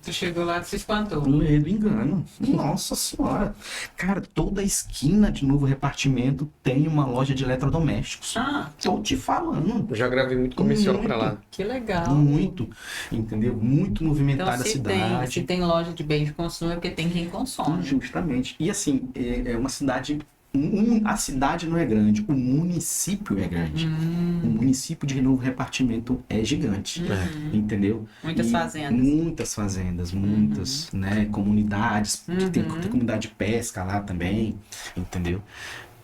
Tu chegou lá e se espantou. Medo, engano. Nossa senhora. Cara, toda esquina de Novo Repartimento tem uma loja de eletrodomésticos. Tô te falando. Eu já gravei muito comercial pra lá. Que legal. Muito. Entendeu? Muito movimentada Então, a cidade. se tem loja de bem de consumo, é porque tem quem consome. Justamente. E assim, é uma cidade... A cidade não é grande, o município é grande. O município de Novo Repartimento é gigante, entendeu? Muitas fazendas. Muitas fazendas, muitas, né? Comunidades, tem comunidade de pesca lá também, entendeu?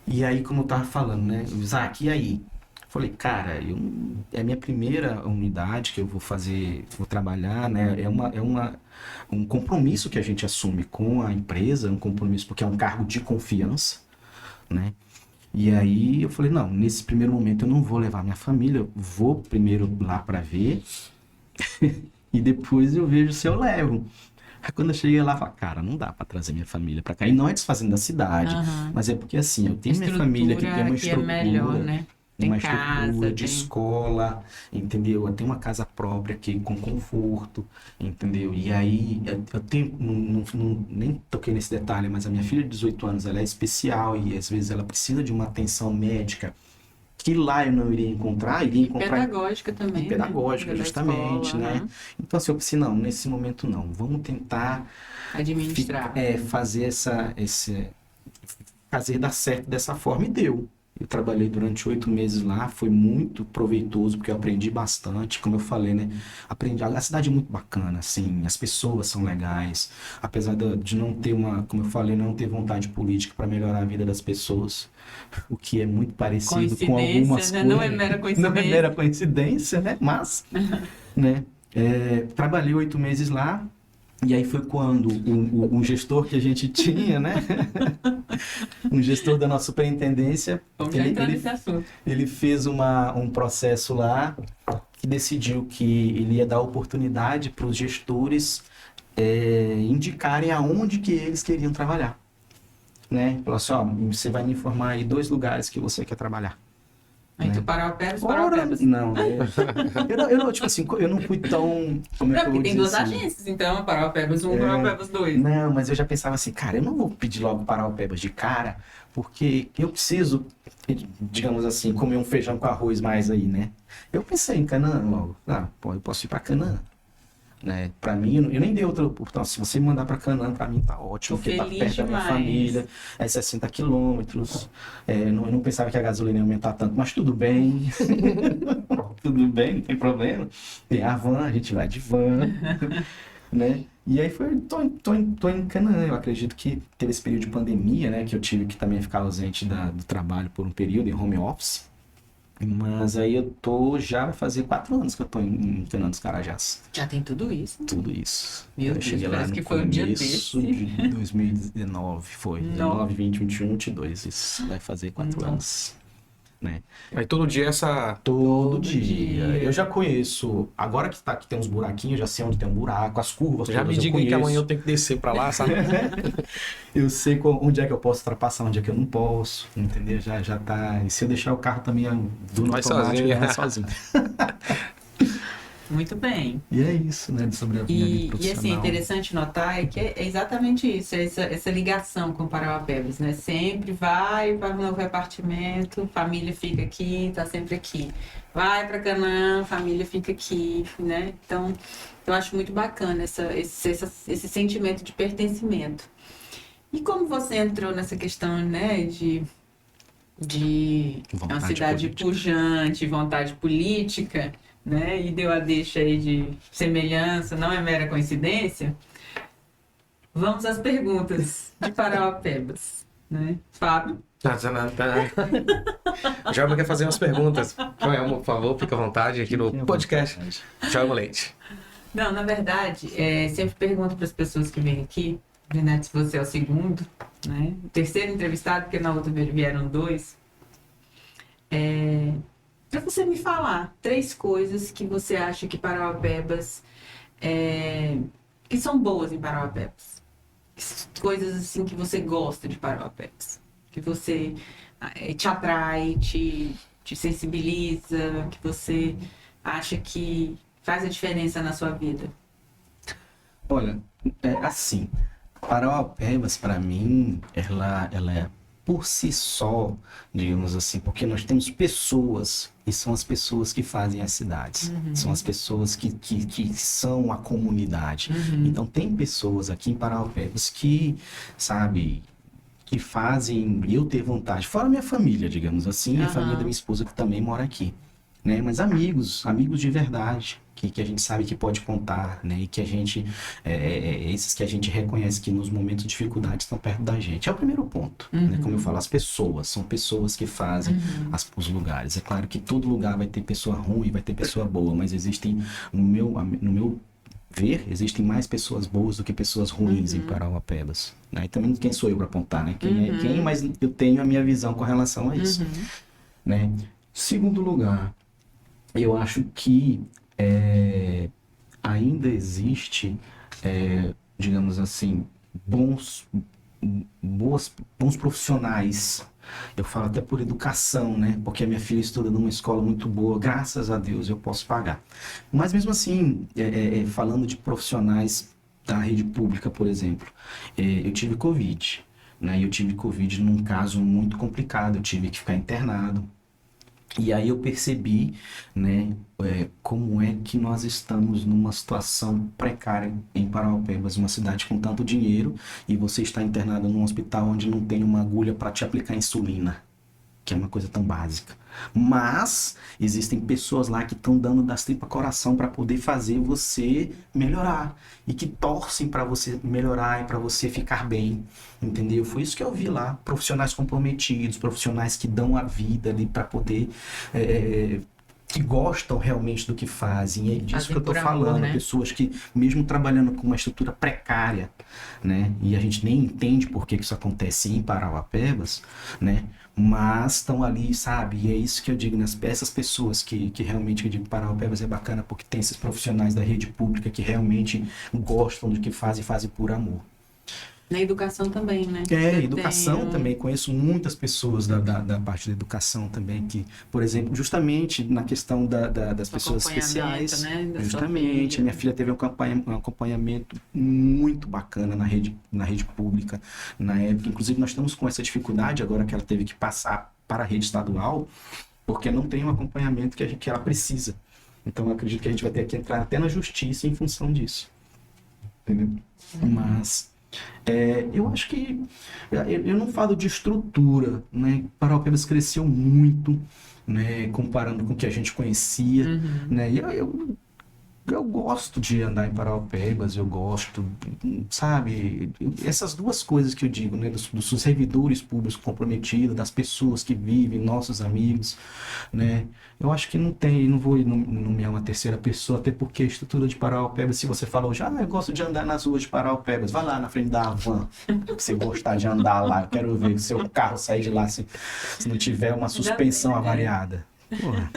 E aí, como eu tava falando, né? Isaac, e aí? Falei, cara, é a minha primeira unidade que eu vou trabalhar, né? Um compromisso que a gente assume com a empresa, um compromisso porque é um cargo de confiança, né? E aí eu falei, não, nesse primeiro momento eu não vou levar minha família, eu vou primeiro lá para ver e depois eu vejo se eu levo. Aí quando eu cheguei lá, eu falei, cara, não dá para trazer minha família para cá. E não é desfazendo da cidade, mas é porque assim, eu tenho minha família que tem uma estrutura, é melhor, né? Tem uma casa, estrutura de escola, entendeu? Eu tenho uma casa própria aqui com conforto, entendeu? E aí, eu tenho, nem toquei nesse detalhe, mas a minha filha de 18 anos, ela é especial e às vezes ela precisa de uma atenção médica que lá eu não iria encontrar. Pedagógica também. E pedagógica, né? Justamente, escola, né? Então, assim, eu pensei, não, nesse momento não, vamos tentar administrar. Fazer fazer dar certo dessa forma, e deu. Eu trabalhei durante 8 meses lá, foi muito proveitoso, porque eu aprendi bastante, como eu falei, né? A cidade é muito bacana, assim, as pessoas são legais, apesar de não ter como eu falei, não ter vontade política para melhorar a vida das pessoas, o que é muito parecido com algumas né? coisas. Não é mera coincidência. Não é mera coincidência, né? Mas, né? Trabalhei 8 meses lá. E aí foi quando um gestor que a gente tinha, né? Um gestor da nossa superintendência, ele fez um processo lá que decidiu que ele ia dar oportunidade para os gestores indicarem aonde que eles queriam trabalhar. Né? Falou assim, você vai me informar aí 2 lugares que você quer trabalhar. Aí tu Parauapebas. Não, eu tipo assim, eu não fui tão... Porque tem 2 agências, então, Parauapebas 1, Parauapebas 2. Não, mas eu já pensava assim, cara, eu não vou pedir logo Parauapebas de cara, porque eu preciso, digamos assim, comer um feijão com arroz mais aí, né? Eu pensei em Canaã logo. Eu posso ir pra Canaã. Né? Pra mim, eu nem dei outra oportunidade. Se você me mandar pra Canaã, pra mim tá ótimo, porque tá perto da minha família, é 60 quilômetros. Eu não pensava que a gasolina ia aumentar tanto, mas tudo bem. Tudo bem, não tem problema. Tem a van, a gente vai de van. Né? E aí tô em Canaã. Eu acredito que teve esse período de pandemia, né? Que eu tive que também ficar ausente do trabalho por um período, em home office. Mas aí vai fazer 4 anos que eu tô em Fernando dos Carajás. Já tem tudo isso? Tudo isso. Meu Deus, cheguei lá parece no que foi um dia começo desse. de 2019, foi. 19, 20, 21, 22, isso. Vai fazer 4 anos. Né? Aí todo dia Todo dia. Eu já conheço, agora que tem uns buraquinhos, já sei onde tem um buraco, as curvas Já todas me diga aí que conheço. amanhã eu tenho que descer pra lá, sabe? Eu sei onde é que eu posso ultrapassar, onde é que eu não posso, entendeu? Já tá. E se eu deixar o carro também do Vai automático, sozinho. vai sozinho. Muito bem. E é isso, né? Sobre a minha vida E profissional. assim, é interessante notar que é exatamente isso, essa ligação com o Parauapebas, né? Sempre vai para o novo repartimento, família fica aqui, tá sempre aqui. Vai para Canaã, família fica aqui, né? Então, eu acho muito bacana esse sentimento de pertencimento. E como você entrou nessa questão, né, de uma Vontade cidade política. pujante, vontade política, né? E deu a deixa aí de semelhança, não é mera coincidência. Vamos às perguntas de Parauapebas, né? Fábio? Joelma quer fazer umas perguntas. Joelma, por favor, fica à vontade aqui no podcast. Joelma Leite. Não, na verdade, sempre pergunto para as pessoas que vêm aqui, né, se você é o segundo, né? O terceiro entrevistado, porque na outra vieram 2. Para você me falar 3 coisas que você acha que Parauapebas que são boas em Parauapebas. Coisas assim que você gosta de Parauapebas. Que você te atrai, te sensibiliza, que você acha que faz a diferença na sua vida. Olha, assim, Parauapebas, para mim, ela é por si só, digamos assim, porque nós temos pessoas, e são as pessoas que fazem as cidades, são as pessoas que são a comunidade. Então, tem pessoas aqui em Parauapebas que, sabe, que fazem eu ter vontade, fora minha família, digamos assim, e a família da minha esposa que também mora aqui, né? Mas amigos de verdade, que a gente sabe que pode contar, né? E que a gente, esses que a gente reconhece que nos momentos de dificuldade estão perto da gente. É o primeiro ponto, né? Como eu falo, as pessoas, são pessoas que fazem os lugares. É claro que todo lugar vai ter pessoa ruim, vai ter pessoa boa, mas existem, no meu ver, existem mais pessoas boas do que pessoas ruins em Parauapebas, né? E também quem sou eu para apontar, né? Quem é quem, mas eu tenho a minha visão com relação a isso, né? Segundo lugar, eu acho que ainda existe, digamos assim, bons profissionais. Eu falo até por educação, né? Porque a minha filha estuda numa escola muito boa, graças a Deus eu posso pagar. Mas mesmo assim, falando de profissionais da rede pública, por exemplo, eu tive Covid, né? Eu tive Covid num caso muito complicado, eu tive que ficar internado. E aí eu percebi, né, como é que nós estamos numa situação precária em Parauapebas, uma cidade com tanto dinheiro, e você está internado num hospital onde não tem uma agulha para te aplicar insulina, que é uma coisa tão básica. Mas existem pessoas lá que estão dando das tripas coração para poder fazer você melhorar, e que torcem para você melhorar e para você ficar bem, entendeu? Foi isso que eu vi lá, profissionais comprometidos, profissionais que dão a vida ali para poder, que gostam realmente do que fazem, e é disso que eu tô falando, né? Pessoas que, mesmo trabalhando com uma estrutura precária, né, e a gente nem entende por que isso acontece em Parauapebas, né, mas estão ali, sabe, e é isso que eu digo, né? Essas pessoas que realmente, eu digo, Parauapebas é bacana porque tem esses profissionais da rede pública que realmente gostam do que fazem por amor. Na educação também, né? Educação também. Conheço muitas pessoas da parte da educação também, que, por exemplo, justamente na questão das pessoas especiais, né? Justamente, minha filha teve um acompanhamento muito bacana na rede pública, na época. Inclusive, nós estamos com essa dificuldade agora que ela teve que passar para a rede estadual, porque não tem um acompanhamento que ela precisa. Então, eu acredito que a gente vai ter que entrar até na justiça em função disso. Entendeu? Mas... eu acho que eu não falo de estrutura, né? Parauapebas cresceu muito, né? Comparando com o que a gente conhecia, né? E eu gosto de andar em Parauapebas, eu gosto, sabe? Essas duas coisas que eu digo, né? Dos servidores públicos comprometidos, das pessoas que vivem, nossos amigos, né? Eu acho que não vou nomear uma terceira pessoa, até porque a estrutura de Parauapebas, se você falou já, eu gosto de andar nas ruas de Parauapebas, vai lá na frente da van, se você gostar de andar lá, eu quero ver o seu carro sair de lá se não tiver uma suspensão avariada. Porra.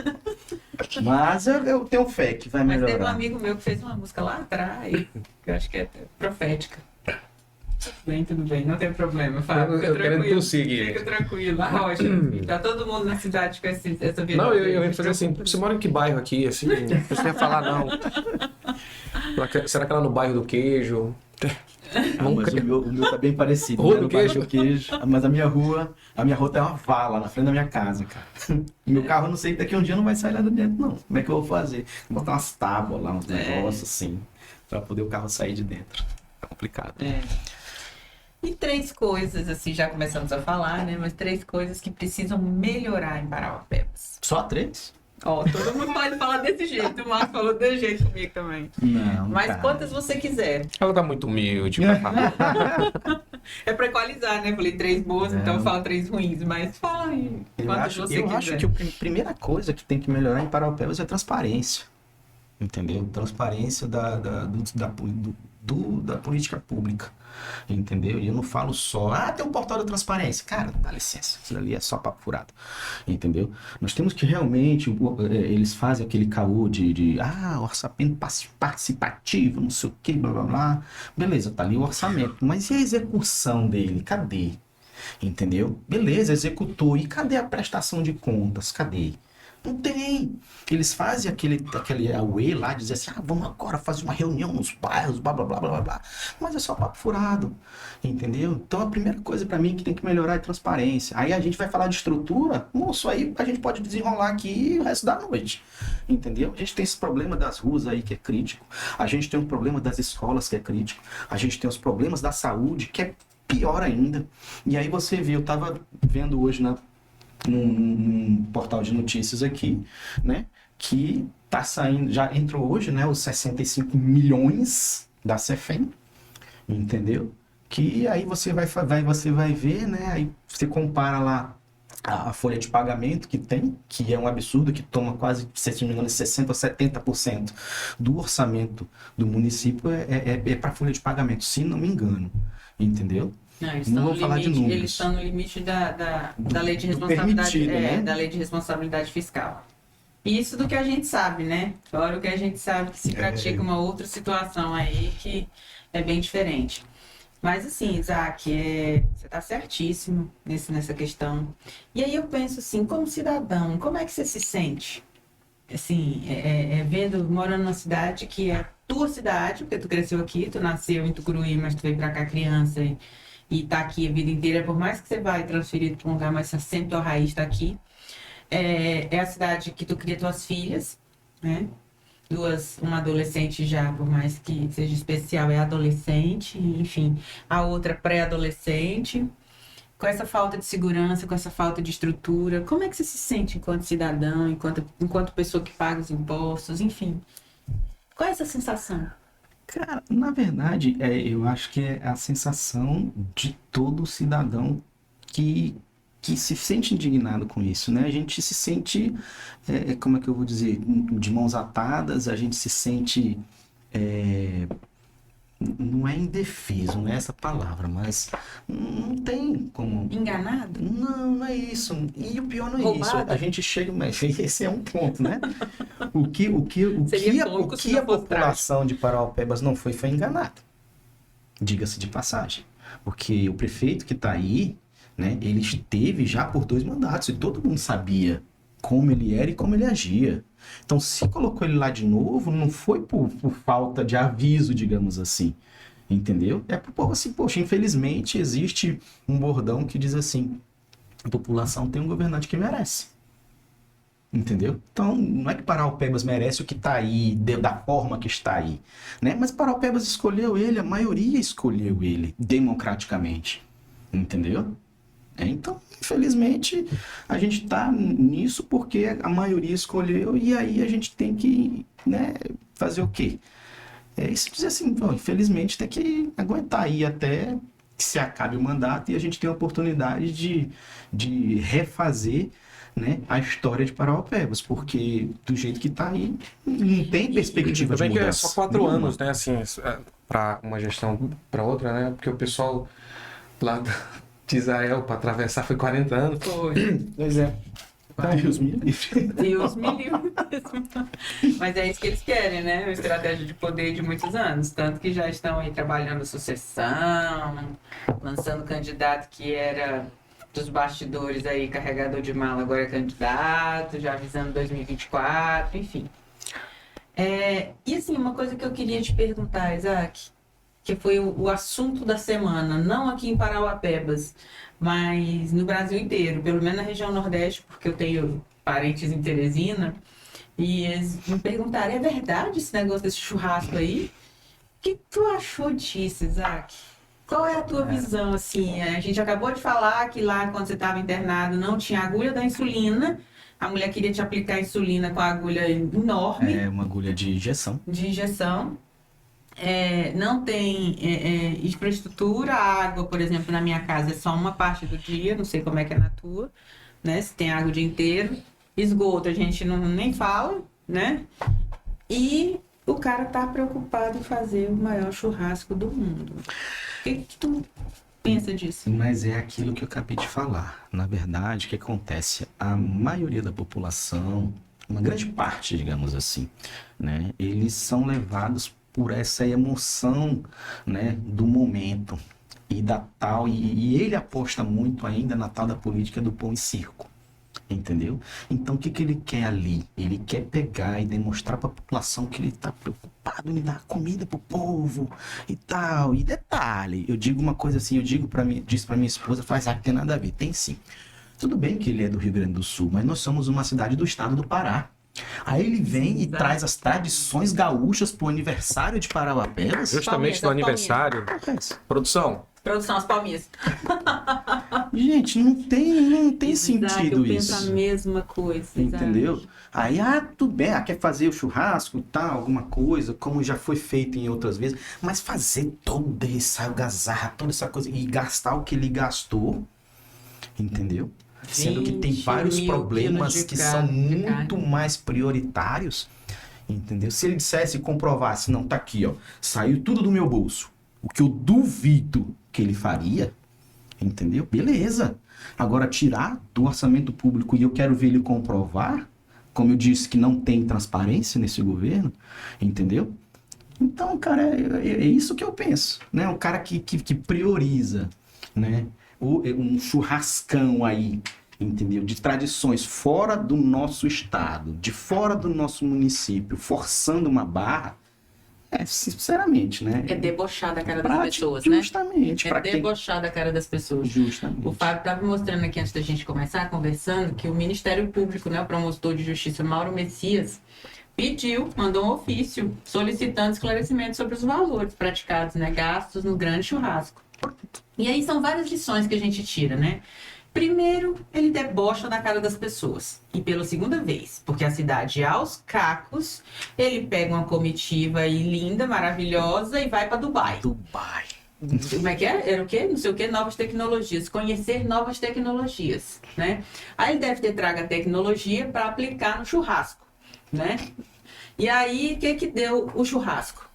Mas eu tenho fé que vai melhorar. Mas teve um amigo meu que fez uma música lá atrás, que eu acho que é profética. Tudo bem, não tem problema, Fábio. Eu querendo tossir aqui. Fica tranquilo, Rocha. Tá todo mundo na cidade com essa vida. Não, eu ia fazer assim, você mora em que bairro aqui? Assim, não precisa falar, não. Será que lá no bairro do queijo? Não, mas o meu tá bem parecido. Rua né? do No bairro Queijo? do Queijo. Mas a minha rua tem uma vala na frente da minha casa, cara. Meu carro, eu não sei, daqui a um dia não vai sair lá de dentro, não. Como é que eu vou fazer? Vou botar umas tábuas lá, uns negócios assim, pra poder o carro sair de dentro. É complicado. É. E 3 coisas, assim, já começamos a falar, né? Mas 3 coisas que precisam melhorar em Parauapebas. Só 3? Ó, todo mundo pode falar desse jeito. O Marcos falou desse jeito comigo também. Não, Mas cara. quantas você quiser. Ela tá muito humilde pra falar. É pra equalizar, né? Falei 3 boas, então eu falo 3 ruins. Mas fala aí quantas você quiser. Eu acho que a primeira coisa que tem que melhorar em Parauapebas é a transparência. Entendeu? Transparência da política pública. Entendeu? E eu não falo só, tem um portal da transparência. Cara, dá licença, isso ali é só papo furado. Entendeu? Nós temos que realmente, eles fazem aquele caô de orçamento participativo, não sei o que, blá blá blá. Beleza, tá ali o orçamento, mas e a execução dele? Cadê? Entendeu? Beleza, executou. E cadê a prestação de contas? Cadê? Não tem. Eles fazem aquele auê lá, dizer assim, vamos agora fazer uma reunião nos bairros, blá, blá, blá, blá, blá. Mas é só papo furado, entendeu? Então a primeira coisa pra mim que tem que melhorar é a transparência. Aí a gente vai falar de estrutura, moço, aí a gente pode desenrolar aqui o resto da noite, entendeu? A gente tem esse problema das ruas aí que é crítico, a gente tem um problema das escolas que é crítico, a gente tem os problemas da saúde que é pior ainda. E aí você vê, eu tava vendo hoje num portal de notícias aqui, né, que tá saindo, já entrou hoje, né, os 65 milhões da CEFEM, entendeu? Que aí você vai ver, né, aí você compara lá a folha de pagamento que tem, que é um absurdo, que toma quase, se não me engano, 60% ou 70% do orçamento do município é para folha de pagamento, se não me engano, entendeu? Não vou falar de números. Eles estão no limite da lei de responsabilidade, né? da lei de responsabilidade fiscal. Isso do que a gente sabe, né? Fora o que a gente sabe que se pratica uma outra situação aí que é bem diferente. Mas assim, Isaac, você está certíssimo nessa questão. E aí eu penso assim, como cidadão, como é que você se sente? Assim, morando numa cidade que é tua cidade, porque tu cresceu aqui, tu nasceu em Tucuruí, mas tu veio pra cá criança e tá aqui a vida inteira, por mais que você vai transferido para um lugar, mas sempre tua raiz tá aqui. É a cidade que tu cria tuas filhas, né? Uma adolescente já, por mais que seja especial, é adolescente, enfim. A outra pré-adolescente. Com essa falta de segurança, com essa falta de estrutura, como é que você se sente enquanto cidadão, enquanto pessoa que paga os impostos, enfim? Qual é essa sensação? Cara, na verdade, eu acho que é a sensação de todo cidadão que se sente indignado com isso, né? A gente se sente, como é que eu vou dizer, de mãos atadas, a gente se sente, não é indefeso, não é essa palavra, mas não tem como... Enganado? Não é isso. E o pior não é Roubado? isso. A gente chega, mas esse é um ponto, né? O que a população de Parauapebas não foi enganada. Diga-se de passagem. Porque o prefeito que está aí, né, ele esteve já por 2 mandatos e todo mundo sabia como ele era e como ele agia. Então, se colocou ele lá de novo, não foi por falta de aviso, digamos assim. Entendeu? É por povo assim, poxa, infelizmente existe um bordão que diz assim, a população tem um governante que merece. Entendeu? Então, não é que Parauapebas merece o que está aí, da forma que está aí, né? Mas Parauapebas escolheu ele, a maioria escolheu ele, democraticamente. Entendeu? Então, infelizmente, a gente está nisso porque a maioria escolheu e aí a gente tem que, né, fazer o quê? Isso dizer assim, infelizmente tem que aguentar aí até que se acabe o mandato e a gente tem a oportunidade de refazer, né, a história de Parauapebas, porque do jeito que está aí, não tem perspectiva de Também que é mudança. só 4 anos, né, assim, para uma gestão para outra, né, porque o pessoal lá de Israel para atravessar foi 40 anos. Foi. Pois é. 2024. Deus me livre. Deus me livre mesmo. Mas é isso que eles querem, né? Uma estratégia de poder de muitos anos. Tanto que já estão aí trabalhando sucessão, lançando candidato que era dos bastidores aí, carregador de mala, agora é candidato, já avisando 2024, enfim. E assim, uma coisa que eu queria te perguntar, Isaac, que foi o assunto da semana, não aqui em Parauapebas, mas no Brasil inteiro, pelo menos na região Nordeste, porque eu tenho parentes em Teresina, e eles me perguntaram, é verdade esse negócio desse churrasco aí? O que tu achou disso, Isaac? Qual é a tua visão, assim? A gente acabou de falar que lá, quando você estava internado, não tinha agulha da insulina, a mulher queria te aplicar insulina com a agulha enorme. É uma agulha de injeção. De injeção. Não tem infraestrutura, a água, por exemplo, na minha casa é só uma parte do dia, não sei como é que é na tua, né? Se tem água o dia inteiro. Esgoto a gente nem fala, né? E o cara tá preocupado em fazer o maior churrasco do mundo. O que tu pensa disso? Mas é aquilo que eu acabei de falar. Na verdade, o que acontece? A maioria da população, uma grande parte, digamos assim, né? Eles são levados por essa emoção, né, do momento e da tal, e ele aposta muito ainda na tal da política do pão e circo, entendeu? Então o que ele quer ali? Ele quer pegar e demonstrar para a população que ele está preocupado em dar comida pro povo e tal. E detalhe, eu digo uma coisa assim, disse para minha esposa, faz que tem nada a ver, tem sim. Tudo bem que ele é do Rio Grande do Sul, mas nós somos uma cidade do estado do Pará. Aí ele vem e traz as tradições gaúchas pro aniversário de Parauapebas. Justamente no aniversário. Produção. Produção, as palminhas. Gente, não tem sentido eu isso. penso a mesma coisa. Entendeu? Isaac. Aí, tudo bem, quer fazer o churrasco e tal, alguma coisa, como já foi feito em outras vezes, mas fazer toda essa algazarra, toda essa coisa, e gastar o que ele gastou, entendeu? Sendo que tem 20 vários mil problemas quilos de que são carne. muito mais prioritários, entendeu? Se ele dissesse e comprovasse, não, tá aqui, ó, saiu tudo do meu bolso, o que eu duvido que ele faria, entendeu? Beleza. Agora, tirar do orçamento público e eu quero ver ele comprovar, como eu disse que não tem transparência nesse governo, entendeu? Então, cara, é isso que eu penso, né? O cara que prioriza, né? Um churrascão aí, entendeu? De tradições fora do nosso estado, de fora do nosso município, forçando uma barra, sinceramente, né? É debochar da cara das Prático, pessoas, né? justamente. É pra quem- debochar da cara das pessoas. Justamente. O Fábio estava mostrando aqui antes da gente começar, conversando, que o Ministério Público, né, o promotor de justiça Mauro Messias, mandou um ofício solicitando esclarecimentos sobre os valores praticados, né, gastos no grande churrasco. E aí são várias lições que a gente tira, né? Primeiro, ele debocha da cara das pessoas. E pela segunda vez, porque a cidade aos cacos, ele pega uma comitiva aí linda, maravilhosa e vai para Dubai. Dubai. Como é que é? Era o quê? Não sei o quê, novas tecnologias. Conhecer novas tecnologias, né? Aí ele deve ter trago a tecnologia para aplicar no churrasco, né? E aí, o que deu o churrasco?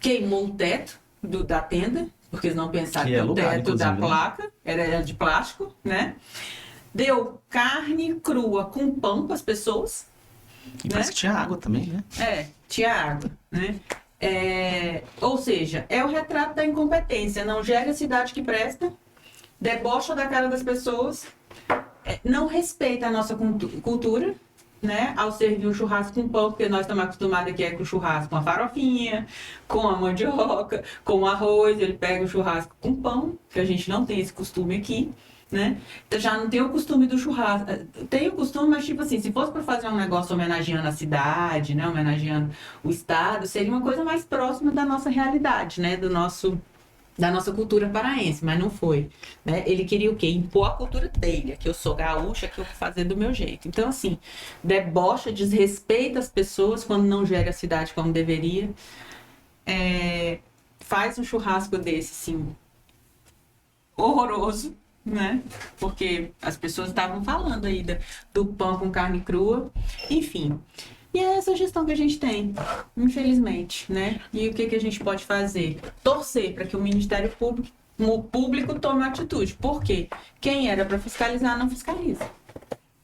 Queimou o teto da tenda, porque eles não pensaram que o lugar, teto da inclusive, né? placa era de plástico, né? Deu carne crua com pão para as pessoas. E parece que tinha água também, né? Tinha água, né? Ou seja, é o retrato da incompetência. Não gera a cidade que presta, debocha da cara das pessoas, não respeita a nossa cultura, né? Ao servir o churrasco com pão, porque nós estamos acostumados aqui com o churrasco com a farofinha, com a mandioca, com o arroz. Ele pega o churrasco com pão, que a gente não tem esse costume aqui, né? Então já não tem o costume do churrasco. Tem o costume, mas tipo assim, se fosse para fazer um negócio homenageando a cidade, né? Homenageando o estado, seria uma coisa mais próxima da nossa realidade, né? Da nossa cultura paraense, mas não foi, né? Ele queria o quê? Impor a cultura dele, que eu sou gaúcha, que eu vou fazer do meu jeito. Então, assim, debocha, desrespeita as pessoas quando não gera a cidade como deveria. Faz um churrasco desse, assim, horroroso, né? Porque as pessoas estavam falando aí do pão com carne crua, enfim. E é essa gestão que a gente tem, infelizmente, né? E o que a gente pode fazer? Torcer para que o Ministério Público tome atitude. Por quê? Quem era para fiscalizar, não fiscaliza.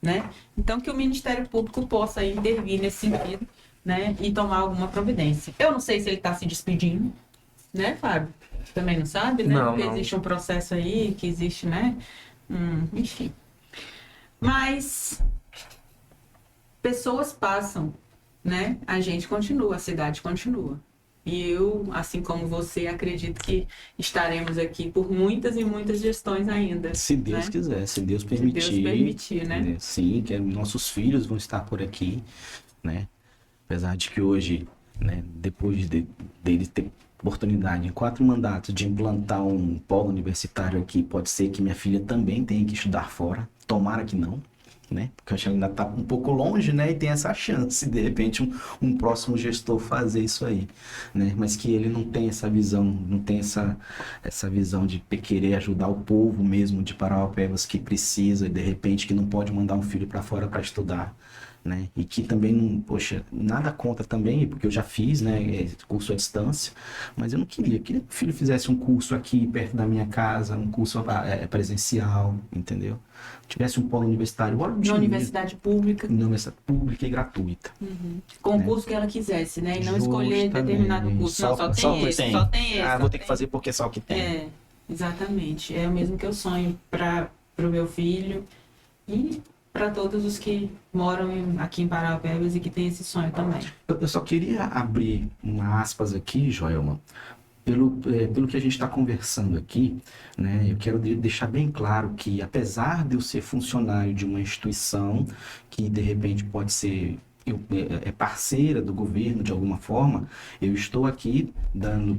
né? Então, que o Ministério Público possa intervir nesse sentido, né? E tomar alguma providência. Eu não sei se ele está se despedindo, né, Fábio? Também não sabe, né? Não, Porque não. existe um processo aí, que existe, né? Enfim. Mas pessoas passam, né? A gente continua, a cidade continua. E eu, assim como você, acredito que estaremos aqui por muitas e muitas gestões ainda. Se Deus né? quiser, se Deus Se permitir. Deus permitir, né? Sim, que nossos filhos vão estar por aqui, né? Apesar de que hoje, né, depois dele ter oportunidade em 4 mandatos de implantar um polo universitário aqui, pode ser que minha filha também tenha que estudar fora. Tomara que não, né? Porque eu acho que ainda está um pouco longe, né? E tem essa chance, de repente, um próximo gestor fazer isso aí, né? Mas que ele não tem essa visão, não tem essa visão de querer ajudar o povo mesmo de Parauapebas que precisa e, de repente, que não pode mandar um filho para fora para estudar. Né? E que também não, poxa, nada contra também, porque eu já fiz, né, curso à distância, mas eu não queria que o filho fizesse um curso aqui perto da minha casa, um curso presencial, entendeu? Tivesse um polo universitário, Na universidade pública. Na universidade pública e gratuita. Com o né? curso que ela quisesse, né? E não escolher determinado curso. Não, só tem esse. Ah, vou ter que fazer porque é só o que tem. É, exatamente. É o mesmo que eu sonho para o meu filho e para todos os que moram aqui em Parauapebas e que têm esse sonho também. Eu só queria abrir uma aspas aqui, Joelma, pelo que a gente está conversando aqui, né? Eu quero deixar bem claro que, apesar de eu ser funcionário de uma instituição que, de repente, pode ser parceira do governo de alguma forma, eu estou aqui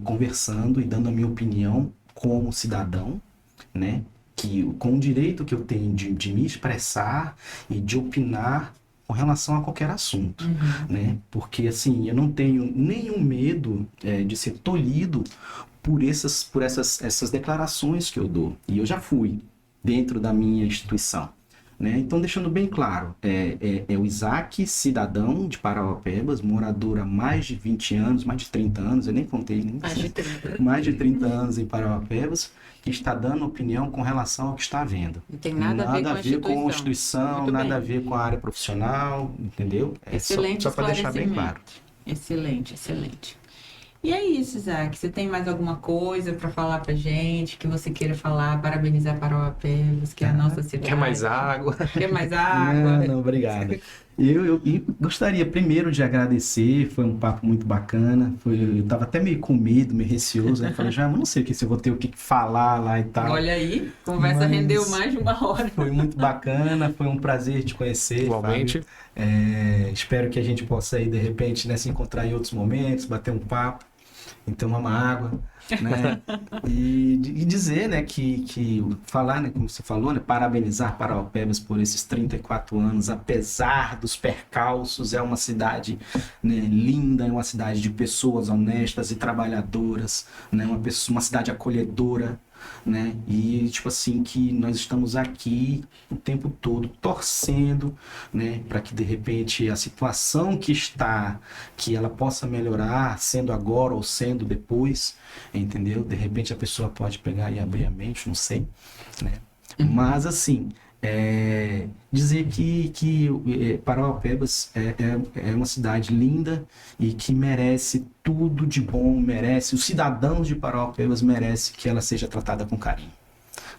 conversando e dando a minha opinião como cidadão, né? Com o direito que eu tenho de me expressar e de opinar com relação a qualquer assunto, né? Porque, assim, eu não tenho nenhum medo de ser tolhido por essas declarações que eu dou. E eu já fui dentro da minha instituição, né? Então, deixando bem claro, é o Isaac, cidadão de Parauapebas, morador há mais de 20 anos, mais de 30 anos, eu nem contei, nem Mais de 30. mais de 30 anos em Parauapebas, que está dando opinião com relação ao que está vendo. Não tem nada a ver com a instituição. Muito nada bem. a ver com a área profissional, entendeu? Excelente só para deixar bem claro. Excelente, excelente. E é isso, Isaac. Você tem mais alguma coisa para falar pra gente, que você queira falar, parabenizar Parauapebas, que é a nossa cidade? Quer mais água? Quer mais água? Não, obrigado. Eu gostaria primeiro de agradecer, foi um papo muito bacana. Eu estava até meio com medo, meio receoso, né? Falei, já não sei se eu vou ter o que falar lá e tal. Olha aí, conversa Mas rendeu mais de 1 hora. Foi muito bacana, foi um prazer te conhecer. Igualmente. Fábio. Espero que a gente possa aí, de repente, né, se encontrar em outros momentos, bater um papo, tomar uma água, né? E dizer, né, que falar, né, como você falou, né, parabenizar Parauapebas por esses 34 anos, apesar dos percalços, é uma cidade, né, linda, é uma cidade de pessoas honestas e trabalhadoras, né, uma cidade acolhedora, né? E tipo assim, que nós estamos aqui o tempo todo torcendo, né, para que de repente a situação que ela possa melhorar, sendo agora ou sendo depois, entendeu? De repente a pessoa pode pegar e abrir a mente, não sei, né? Mas assim, dizer que Parauapebas é uma cidade linda e que merece tudo de bom, os cidadãos de Parauapebas merecem que ela seja tratada com carinho,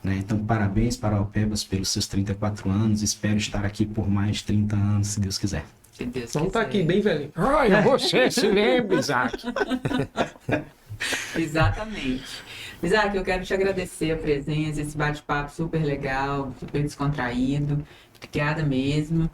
né? Então, parabéns Parauapebas pelos seus 34 anos, espero estar aqui por mais 30 anos, se Deus quiser. Se Deus Então tá quiser. aqui bem velhinho. Olha, você se lembra, Isaac. Exatamente. Isaac, eu quero te agradecer a presença, esse bate-papo super legal, super descontraído. Obrigada mesmo.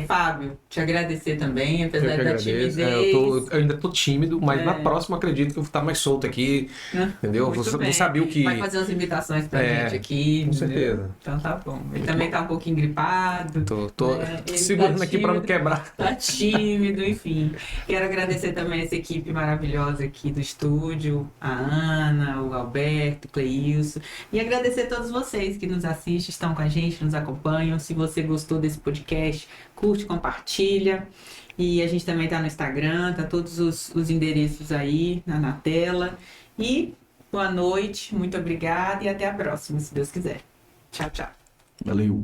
Fábio, te agradecer também, Eu apesar que da agradeço. timidez. Eu ainda tô tímido, mas na próxima acredito que eu vou estar mais solto aqui, entendeu? Muito Vou bem. saber o que... Vai fazer umas imitações pra gente aqui. Com entendeu? certeza. Então tá bom. Ele também tá um pouquinho gripado. Tô Ele segurando tá aqui para não tímido. quebrar. Tá tímido, enfim. Quero agradecer também essa equipe maravilhosa aqui do estúdio, a Ana, o Alberto, o Cleilson. E agradecer a todos vocês que nos assistem, estão com a gente, nos acompanham. Se você gostou desse podcast, curte, compartilha. E a gente também tá no Instagram, tá todos os endereços aí na tela. E boa noite, muito obrigada e até a próxima, se Deus quiser. Tchau, tchau. Valeu!